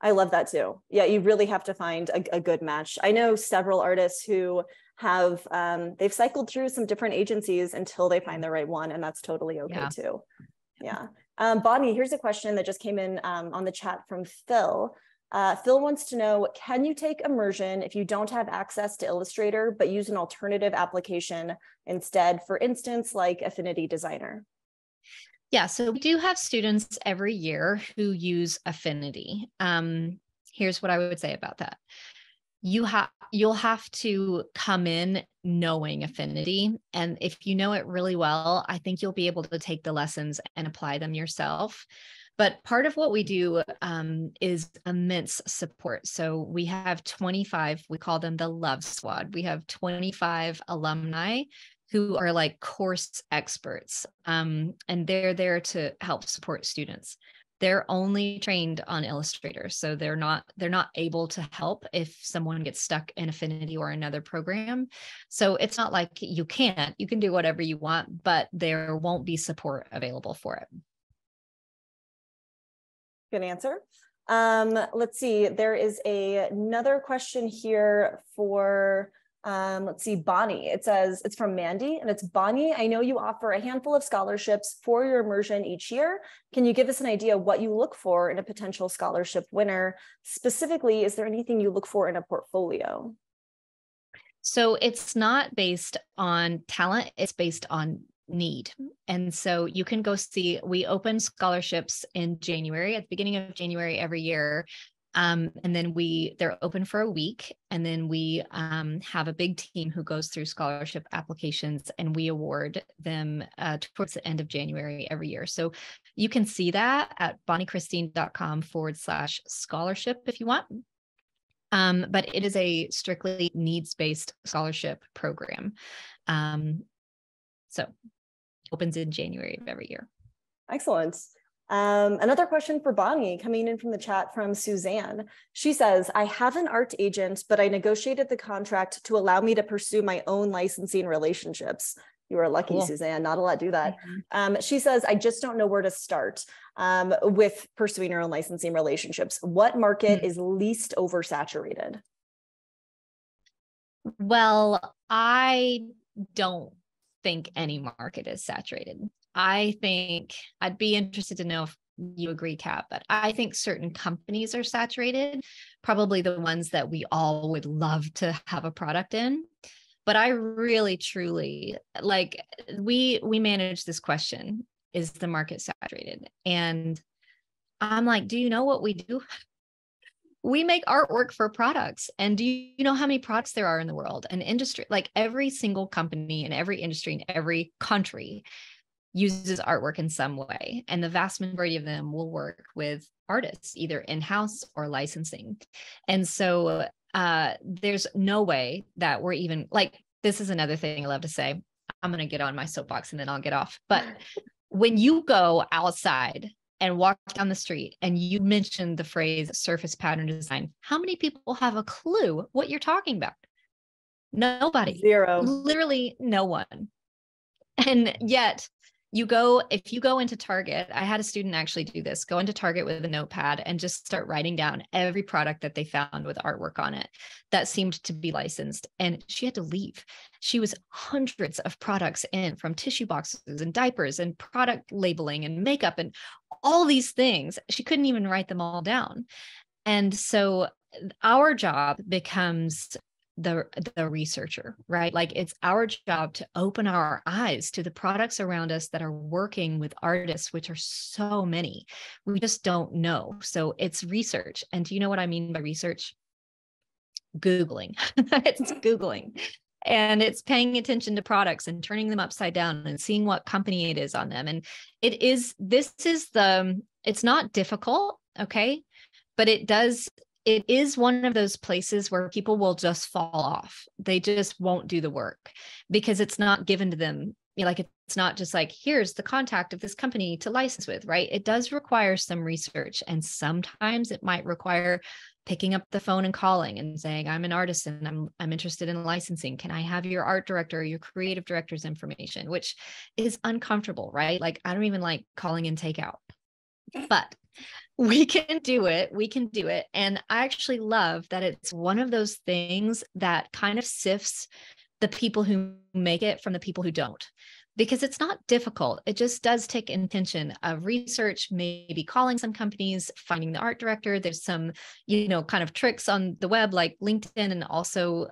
I love that too. Yeah, you really have to find a good match. I know several artists who have, they've cycled through some different agencies until they find the right one, and that's totally okay too. Yeah. Bonnie, here's a question that just came in on the chat from Phil. Phil wants to know, can you take immersion if you don't have access to Illustrator, but use an alternative application instead, for instance, like Affinity Designer? Yeah, so we do have students every year who use Affinity. Here's what I would say about that. You'll have to come in knowing Affinity. And if you know it really well, I think you'll be able to take the lessons and apply them yourself. But part of what we do is immense support. So we have 25, we call them the Love Squad. We have 25 alumni who are like course experts, and they're there to help support students. They're only trained on Illustrator, so they're not able to help if someone gets stuck in Affinity or another program. So it's not like you can do whatever you want, but there won't be support available for it. Good answer. Let's see, there is another question here for let's see, Bonnie. It says, it's from Mandy, and it's, Bonnie, I know you offer a handful of scholarships for your immersion each year. Can you give us an idea what you look for in a potential scholarship winner? Specifically, is there anything you look for in a portfolio? So it's not based on talent, it's based on need. And so you can go see, we open scholarships in January, at the beginning of January every year. And then they're open for a week. And then we have a big team who goes through scholarship applications, and we award them towards the end of January every year. So you can see that at bonniechristine.com/scholarship if you want. But it is a strictly needs-based scholarship program. So opens in January of every year. Excellent. Another question for Bonnie coming in from the chat from Suzanne. She says, I have an art agent, but I negotiated the contract to allow me to pursue my own licensing relationships. You are lucky, cool. Suzanne, not a lot do that. She says, I just don't know where to start with pursuing your own licensing relationships. What market is least oversaturated? Well, I don't think any market is saturated. I think I'd be interested to know if you agree, Kat, but I think certain companies are saturated, probably the ones that we all would love to have a product in. But I really, truly, like, we manage this question, is the market saturated? And I'm like, do you know what we do? We make artwork for products. And do you know how many products there are in the world? An industry, like every single company in every industry in every country uses artwork in some way. And the vast majority of them will work with artists, either in-house or licensing. And so there's no way that we're even, like, this is another thing I love to say. I'm going to get on my soapbox and then I'll get off. But when you go outside and walk down the street and you mention the phrase surface pattern design, how many people have a clue what you're talking about? Nobody. Zero. Literally no one. And yet if you go into Target, I had a student actually do this, go into Target with a notepad and just start writing down every product that they found with artwork on it that seemed to be licensed. And she had to leave. She was hundreds of products in, from tissue boxes and diapers and product labeling and makeup and all these things. She couldn't even write them all down. And so our job becomes the researcher, right? Like, it's our job to open our eyes to the products around us that are working with artists, which are so many. We just don't know. So it's research. And do you know what I mean by research? Googling. It's Googling. And it's paying attention to products and turning them upside down and seeing what company it is on them. And it's not difficult, okay? But it is one of those places where people will just fall off. They just won't do the work because it's not given to them. Like, it's not just like, here's the contact of this company to license with, right? It does require some research. And sometimes it might require picking up the phone and calling and saying, I'm an artist and I'm interested in licensing. Can I have your art director or your creative director's information? Which is uncomfortable, right? Like, I don't even like calling in takeout, but we can do it. We can do it. And I actually love that it's one of those things that kind of sifts the people who make it from the people who don't, because it's not difficult. It just does take intention of research, maybe calling some companies, finding the art director. There's some, kind of tricks on the web, like LinkedIn, and also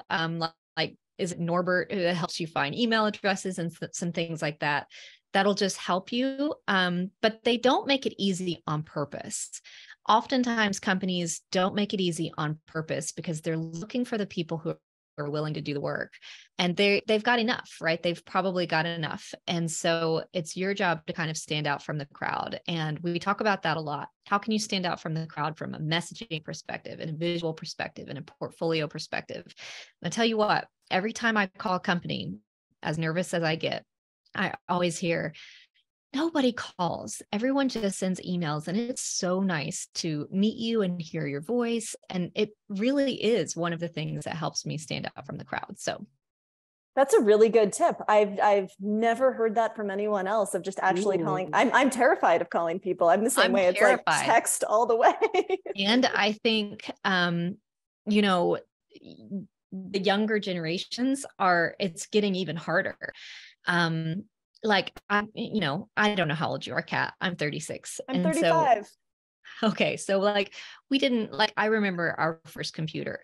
like, is it Norbert, who helps you find email addresses and some things like that. That'll just help you. But they don't make it easy on purpose. Oftentimes companies don't make it easy on purpose because they're looking for the people who are willing to do the work, and they've got enough, right? They've probably got enough. And so it's your job to kind of stand out from the crowd. And we talk about that a lot. How can you stand out from the crowd from a messaging perspective and a visual perspective and a portfolio perspective? And I tell you what, every time I call a company, as nervous as I get, I always hear, nobody calls. Everyone just sends emails. And it's so nice to meet you and hear your voice. And it really is one of the things that helps me stand out from the crowd. So that's a really good tip. I've never heard that from anyone else, of just actually calling. I'm terrified of calling people. I'm the same way. It's terrified. Like text all the way. And I think, the younger generations it's getting even harder. Like, I don't know how old you are, Kat. I'm 36. I'm 35. Okay. So like we didn't like, I remember our first computer.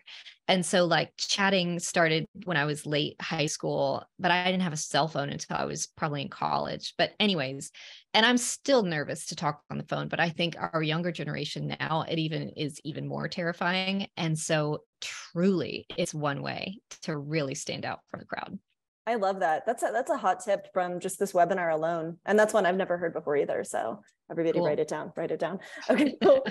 And so like chatting started when I was late high school, but I didn't have a cell phone until I was probably in college. But anyways, and I'm still nervous to talk on the phone, but I think our younger generation now, it even is even more terrifying. And so truly it's one way to really stand out from the crowd. I love that. That's a hot tip from just this webinar alone. And that's one I've never heard before either. So everybody Cool. write it down, write it down. Okay, cool.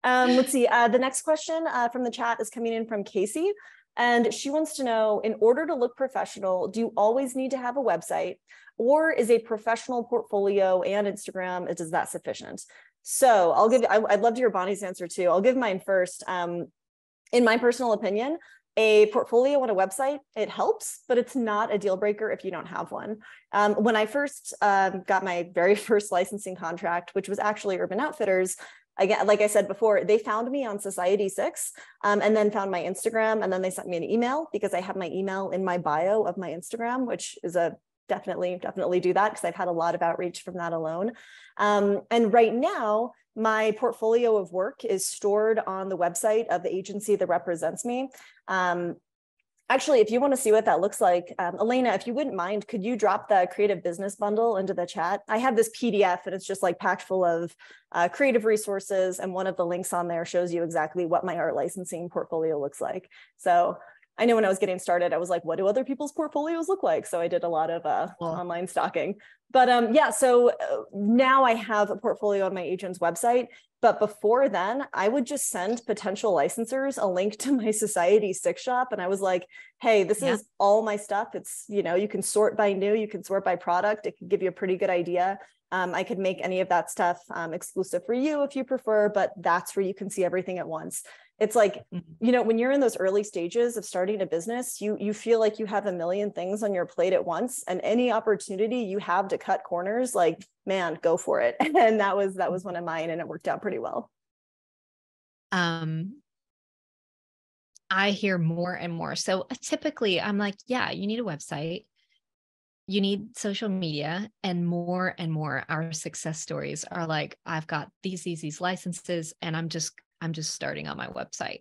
Let's see. The next question from the chat is coming in from Casey. And she wants to know, in order to look professional, do you always need to have a website, or is a professional portfolio and Instagram, is that sufficient? So I'd love to hear Bonnie's answer too. I'll give mine first. In my personal opinion, a portfolio on a website, it helps, but it's not a deal breaker if you don't have one. When I first got my very first licensing contract, which was actually Urban Outfitters, again, like I said before, they found me on Society6 and then found my Instagram, and then they sent me an email because I have my email in my bio of my Instagram, which is a definitely do that because I've had a lot of outreach from that alone. And right now, my portfolio of work is stored on the website of the agency that represents me. Actually, if you want to see what that looks like, Elena, if you wouldn't mind, could you drop the creative business bundle into the chat? I have this PDF and it's just like packed full of creative resources. And one of the links on there shows you exactly what my art licensing portfolio looks like. So I know when I was getting started, I was like, what do other people's portfolios look like? So I did a lot of online stalking. But yeah, so now I have a portfolio on my agent's website. But before then, I would just send potential licensors a link to my Society6 shop. And I was like, hey, this is all my stuff. It's, you know, you can sort by new, you can sort by product. It can give you a pretty good idea. I could make any of that stuff exclusive for you if you prefer, but that's where you can see everything at once. It's like, you know, when you're in those early stages of starting a business, you feel like you have a million things on your plate at once, and any opportunity you have to cut corners, like, man, go for it. And that was one of mine, and it worked out pretty well. I hear more and more. So typically I'm like, yeah, you need a website, you need social media, and more our success stories are like, I've got these licenses and I'm just starting on my website.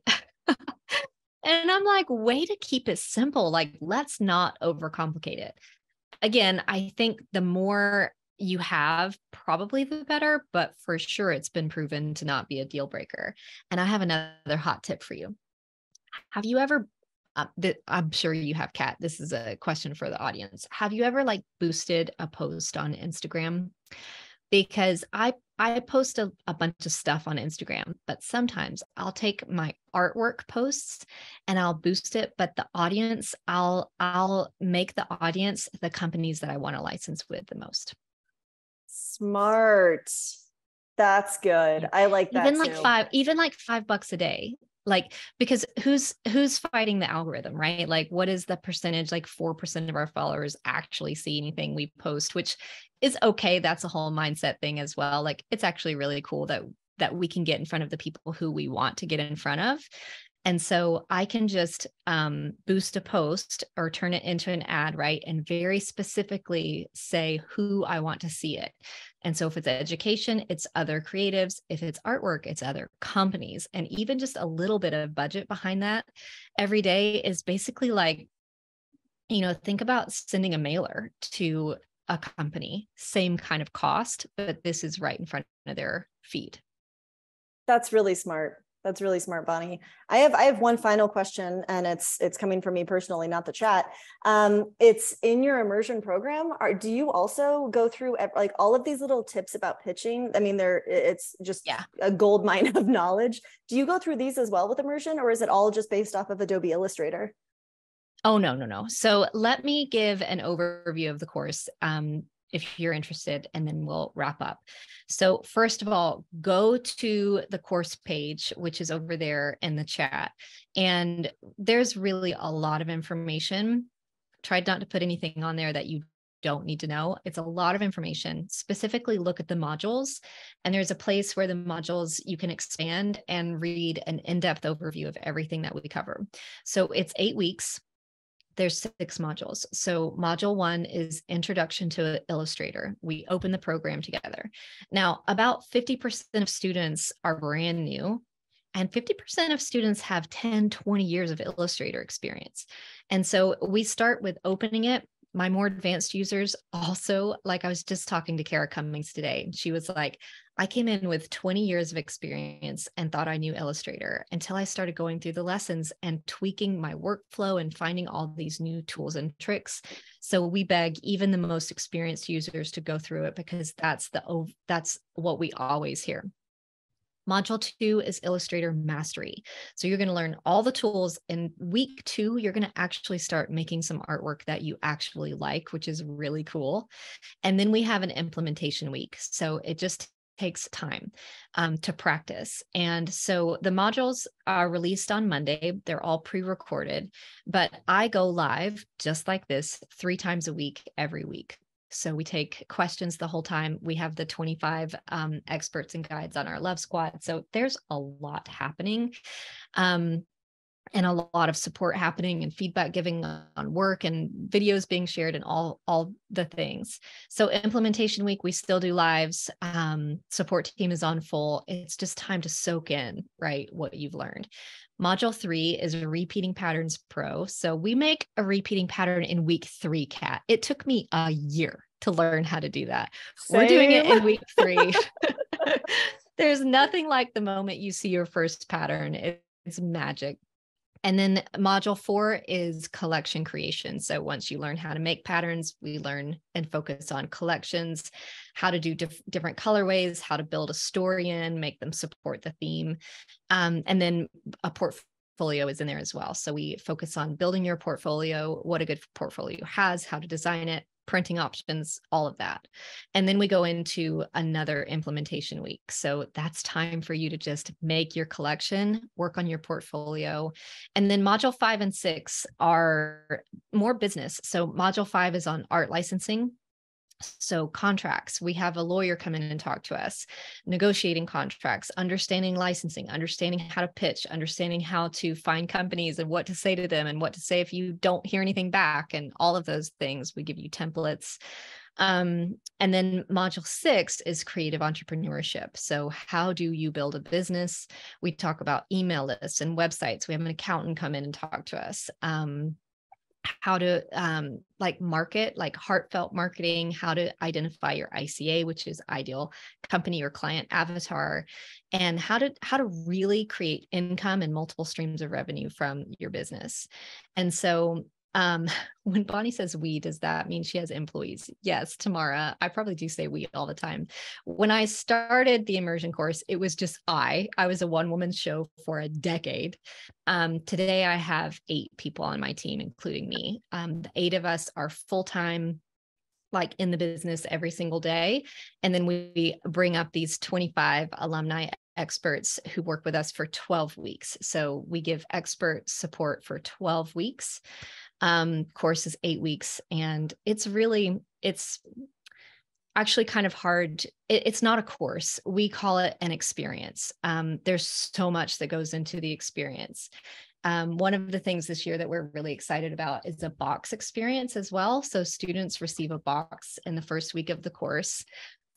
And I'm like, way to keep it simple. Like, let's not overcomplicate it. Again, I think the more you have, probably the better, but for sure it's been proven to not be a deal breaker. And I have another hot tip for you. Have you ever, I'm sure you have, Kat, this is a question for the audience. Have you ever like boosted a post on Instagram? Because I post a bunch of stuff on Instagram, but sometimes I'll take my artwork posts and I'll boost it, but the audience, I'll make the audience the companies that I want to license with the most. Smart. That's good. I like that too. Even like $5 a day. Like, because who's fighting the algorithm, right? Like, what is the percentage? Like 4% of our followers actually see anything we post, which is okay. That's a whole mindset thing as well. Like, it's actually really cool that we can get in front of the people who we want to get in front of. And so I can just boost a post or turn it into an ad, right? And very specifically say who I want to see it. And so if it's education, it's other creatives. If it's artwork, it's other companies. And even just a little bit of budget behind that every day is basically like, you know, think about sending a mailer to a company, same kind of cost, but this is right in front of their feed. That's really smart. That's really smart, Bonnie. I have one final question, and it's coming from me personally, not the chat. It's in your immersion program. Do you also go through like all of these little tips about pitching? I mean, it's just a gold mine of knowledge. Do you go through these as well with immersion, or is it all just based off of Adobe Illustrator? Oh, no. So let me give an overview of the course. If you're interested, and then we'll wrap up. So first of all, go to the course page, which is over there in the chat. And there's really a lot of information. Tried not to put anything on there that you don't need to know. It's a lot of information. Specifically, look at the modules. And there's a place where the modules you can expand and read an in-depth overview of everything that we cover. So it's 8 weeks. There's 6 modules. So module 1 is Introduction to Illustrator. We open the program together. Now, about 50% of students are brand new, and 50% of students have 10, 20 years of Illustrator experience. And so we start with opening it. My more advanced users also, like I was just talking to Kara Cummings today, and she was like, I came in with 20 years of experience and thought I knew Illustrator until I started going through the lessons and tweaking my workflow and finding all these new tools and tricks. So we beg even the most experienced users to go through it, because that's what we always hear. Module 2 is Illustrator Mastery. So you're going to learn all the tools. In week 2, you're going to actually start making some artwork that you actually like, which is really cool. And then we have an implementation week. So it just takes time to practice. And so the modules are released on Monday. They're all pre-recorded, but I go live just like this 3 times a week, every week. So we take questions the whole time. We have the 25 experts and guides on our Love Squad. So there's a lot happening. And a lot of support happening and feedback giving on work and videos being shared and all the things. So implementation week, we still do lives. Support team is on full. It's just time to soak in, right, what you've learned. Module 3 is a Repeating Patterns Pro. So we make a repeating pattern in week 3, Kat. It took me a year to learn how to do that. Same. We're doing it in week 3. There's nothing like the moment you see your first pattern. It's magic. And then module 4 is collection creation. So once you learn how to make patterns, we learn and focus on collections, how to do different colorways, how to build a story in, make them support the theme. And then a portfolio is in there as well. So we focus on building your portfolio, what a good portfolio has, how to design it, printing options, all of that. And then we go into another implementation week. So that's time for you to just make your collection, work on your portfolio. And then module 5 and 6 are more business. So module 5 is on art licensing. So contracts, we have a lawyer come in and talk to us, negotiating contracts, understanding licensing, understanding how to pitch, understanding how to find companies and what to say to them and what to say if you don't hear anything back, and all of those things. We give you templates. And then module 6 is creative entrepreneurship. So how do you build a business? We talk about email lists and websites. We have an accountant come in and talk to us. How to market, like heartfelt marketing, how to identify your ICA, which is ideal company or client avatar, and how to really create income and multiple streams of revenue from your business. And so when Bonnie says we, does that mean she has employees? Yes, Tamara. I probably do say we all the time. When I started the immersion course, it was just I was a one-woman show for a decade. Today I have 8 people on my team, including me. The 8 of us are full-time, like in the business every single day. And then we bring up these 25 alumni experts who work with us for 12 weeks. So we give expert support for 12 weeks. Course is 8 weeks, and it's actually kind of hard. It's not a course. We call it an experience. There's so much that goes into the experience. One of the things this year that we're really excited about is a box experience as well. So students receive a box in the first week of the course.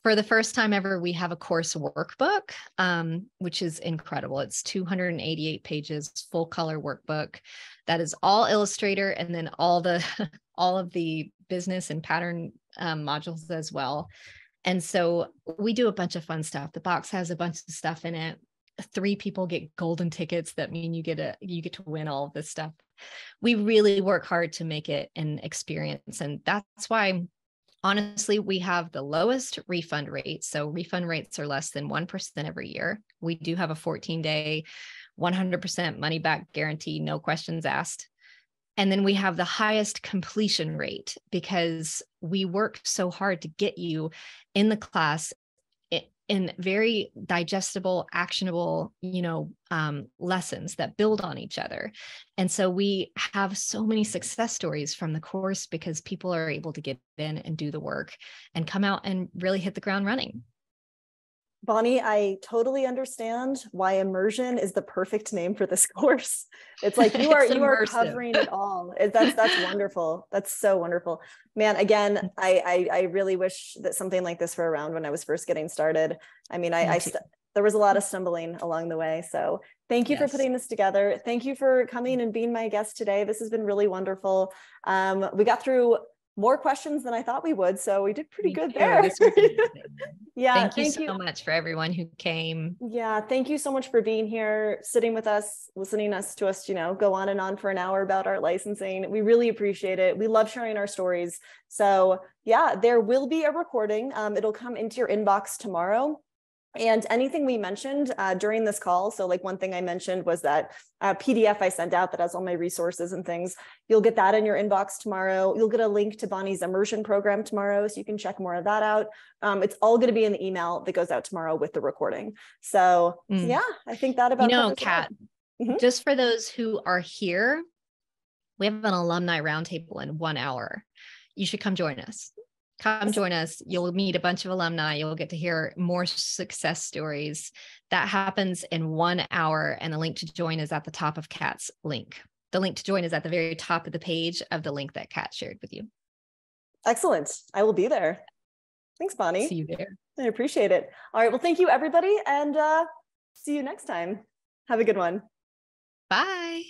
For the first time ever, we have a course workbook, which is incredible. It's 288 pages, full color workbook. That is all Illustrator, and then all of the business and pattern modules as well. And so we do a bunch of fun stuff. The box has a bunch of stuff in it. 3 people get golden tickets. That mean you get to win all of this stuff. We really work hard to make it an experience, and that's why, honestly, we have the lowest refund rate. So refund rates are less than 1% every year. We do have a 14-day, 100% money back guarantee, no questions asked. And then we have the highest completion rate because we worked so hard to get you in the class in very digestible, actionable, lessons that build on each other. And so we have so many success stories from the course because people are able to get in and do the work and come out and really hit the ground running. Bonnie, I totally understand why immersion is the perfect name for this course. It's like you are covering it all. That's wonderful. That's so wonderful. Man, again, I really wish that something like this were around when I was first getting started. I mean, there was a lot of stumbling along the way. So thank you for putting this together. Thank you for coming and being my guest today. This has been really wonderful. We got through more questions than I thought we would. So we did pretty good there. Yeah. Thank you so much for everyone who came. Yeah. Thank you so much for being here, sitting with us, listening to us, go on and on for an hour about our licensing. We really appreciate it. We love sharing our stories. So yeah, there will be a recording. It'll come into your inbox tomorrow. And anything we mentioned during this call, so like one thing I mentioned was that PDF I sent out that has all my resources and things, you'll get that in your inbox tomorrow. You'll get a link to Bonnie's immersion program tomorrow, so you can check more of that out. It's all going to be in the email that goes out tomorrow with the recording. So yeah, I think that about Kat, just for those who are here, we have an alumni roundtable in 1 hour. You should come join us. Come join us. You'll meet a bunch of alumni. You'll get to hear more success stories. That happens in 1 hour. And the link to join is at the top of Kat's link. The link to join is at the very top of the page of the link that Kat shared with you. Excellent. I will be there. Thanks, Bonnie. See you there. I appreciate it. All right. Well, thank you, everybody. And see you next time. Have a good one. Bye.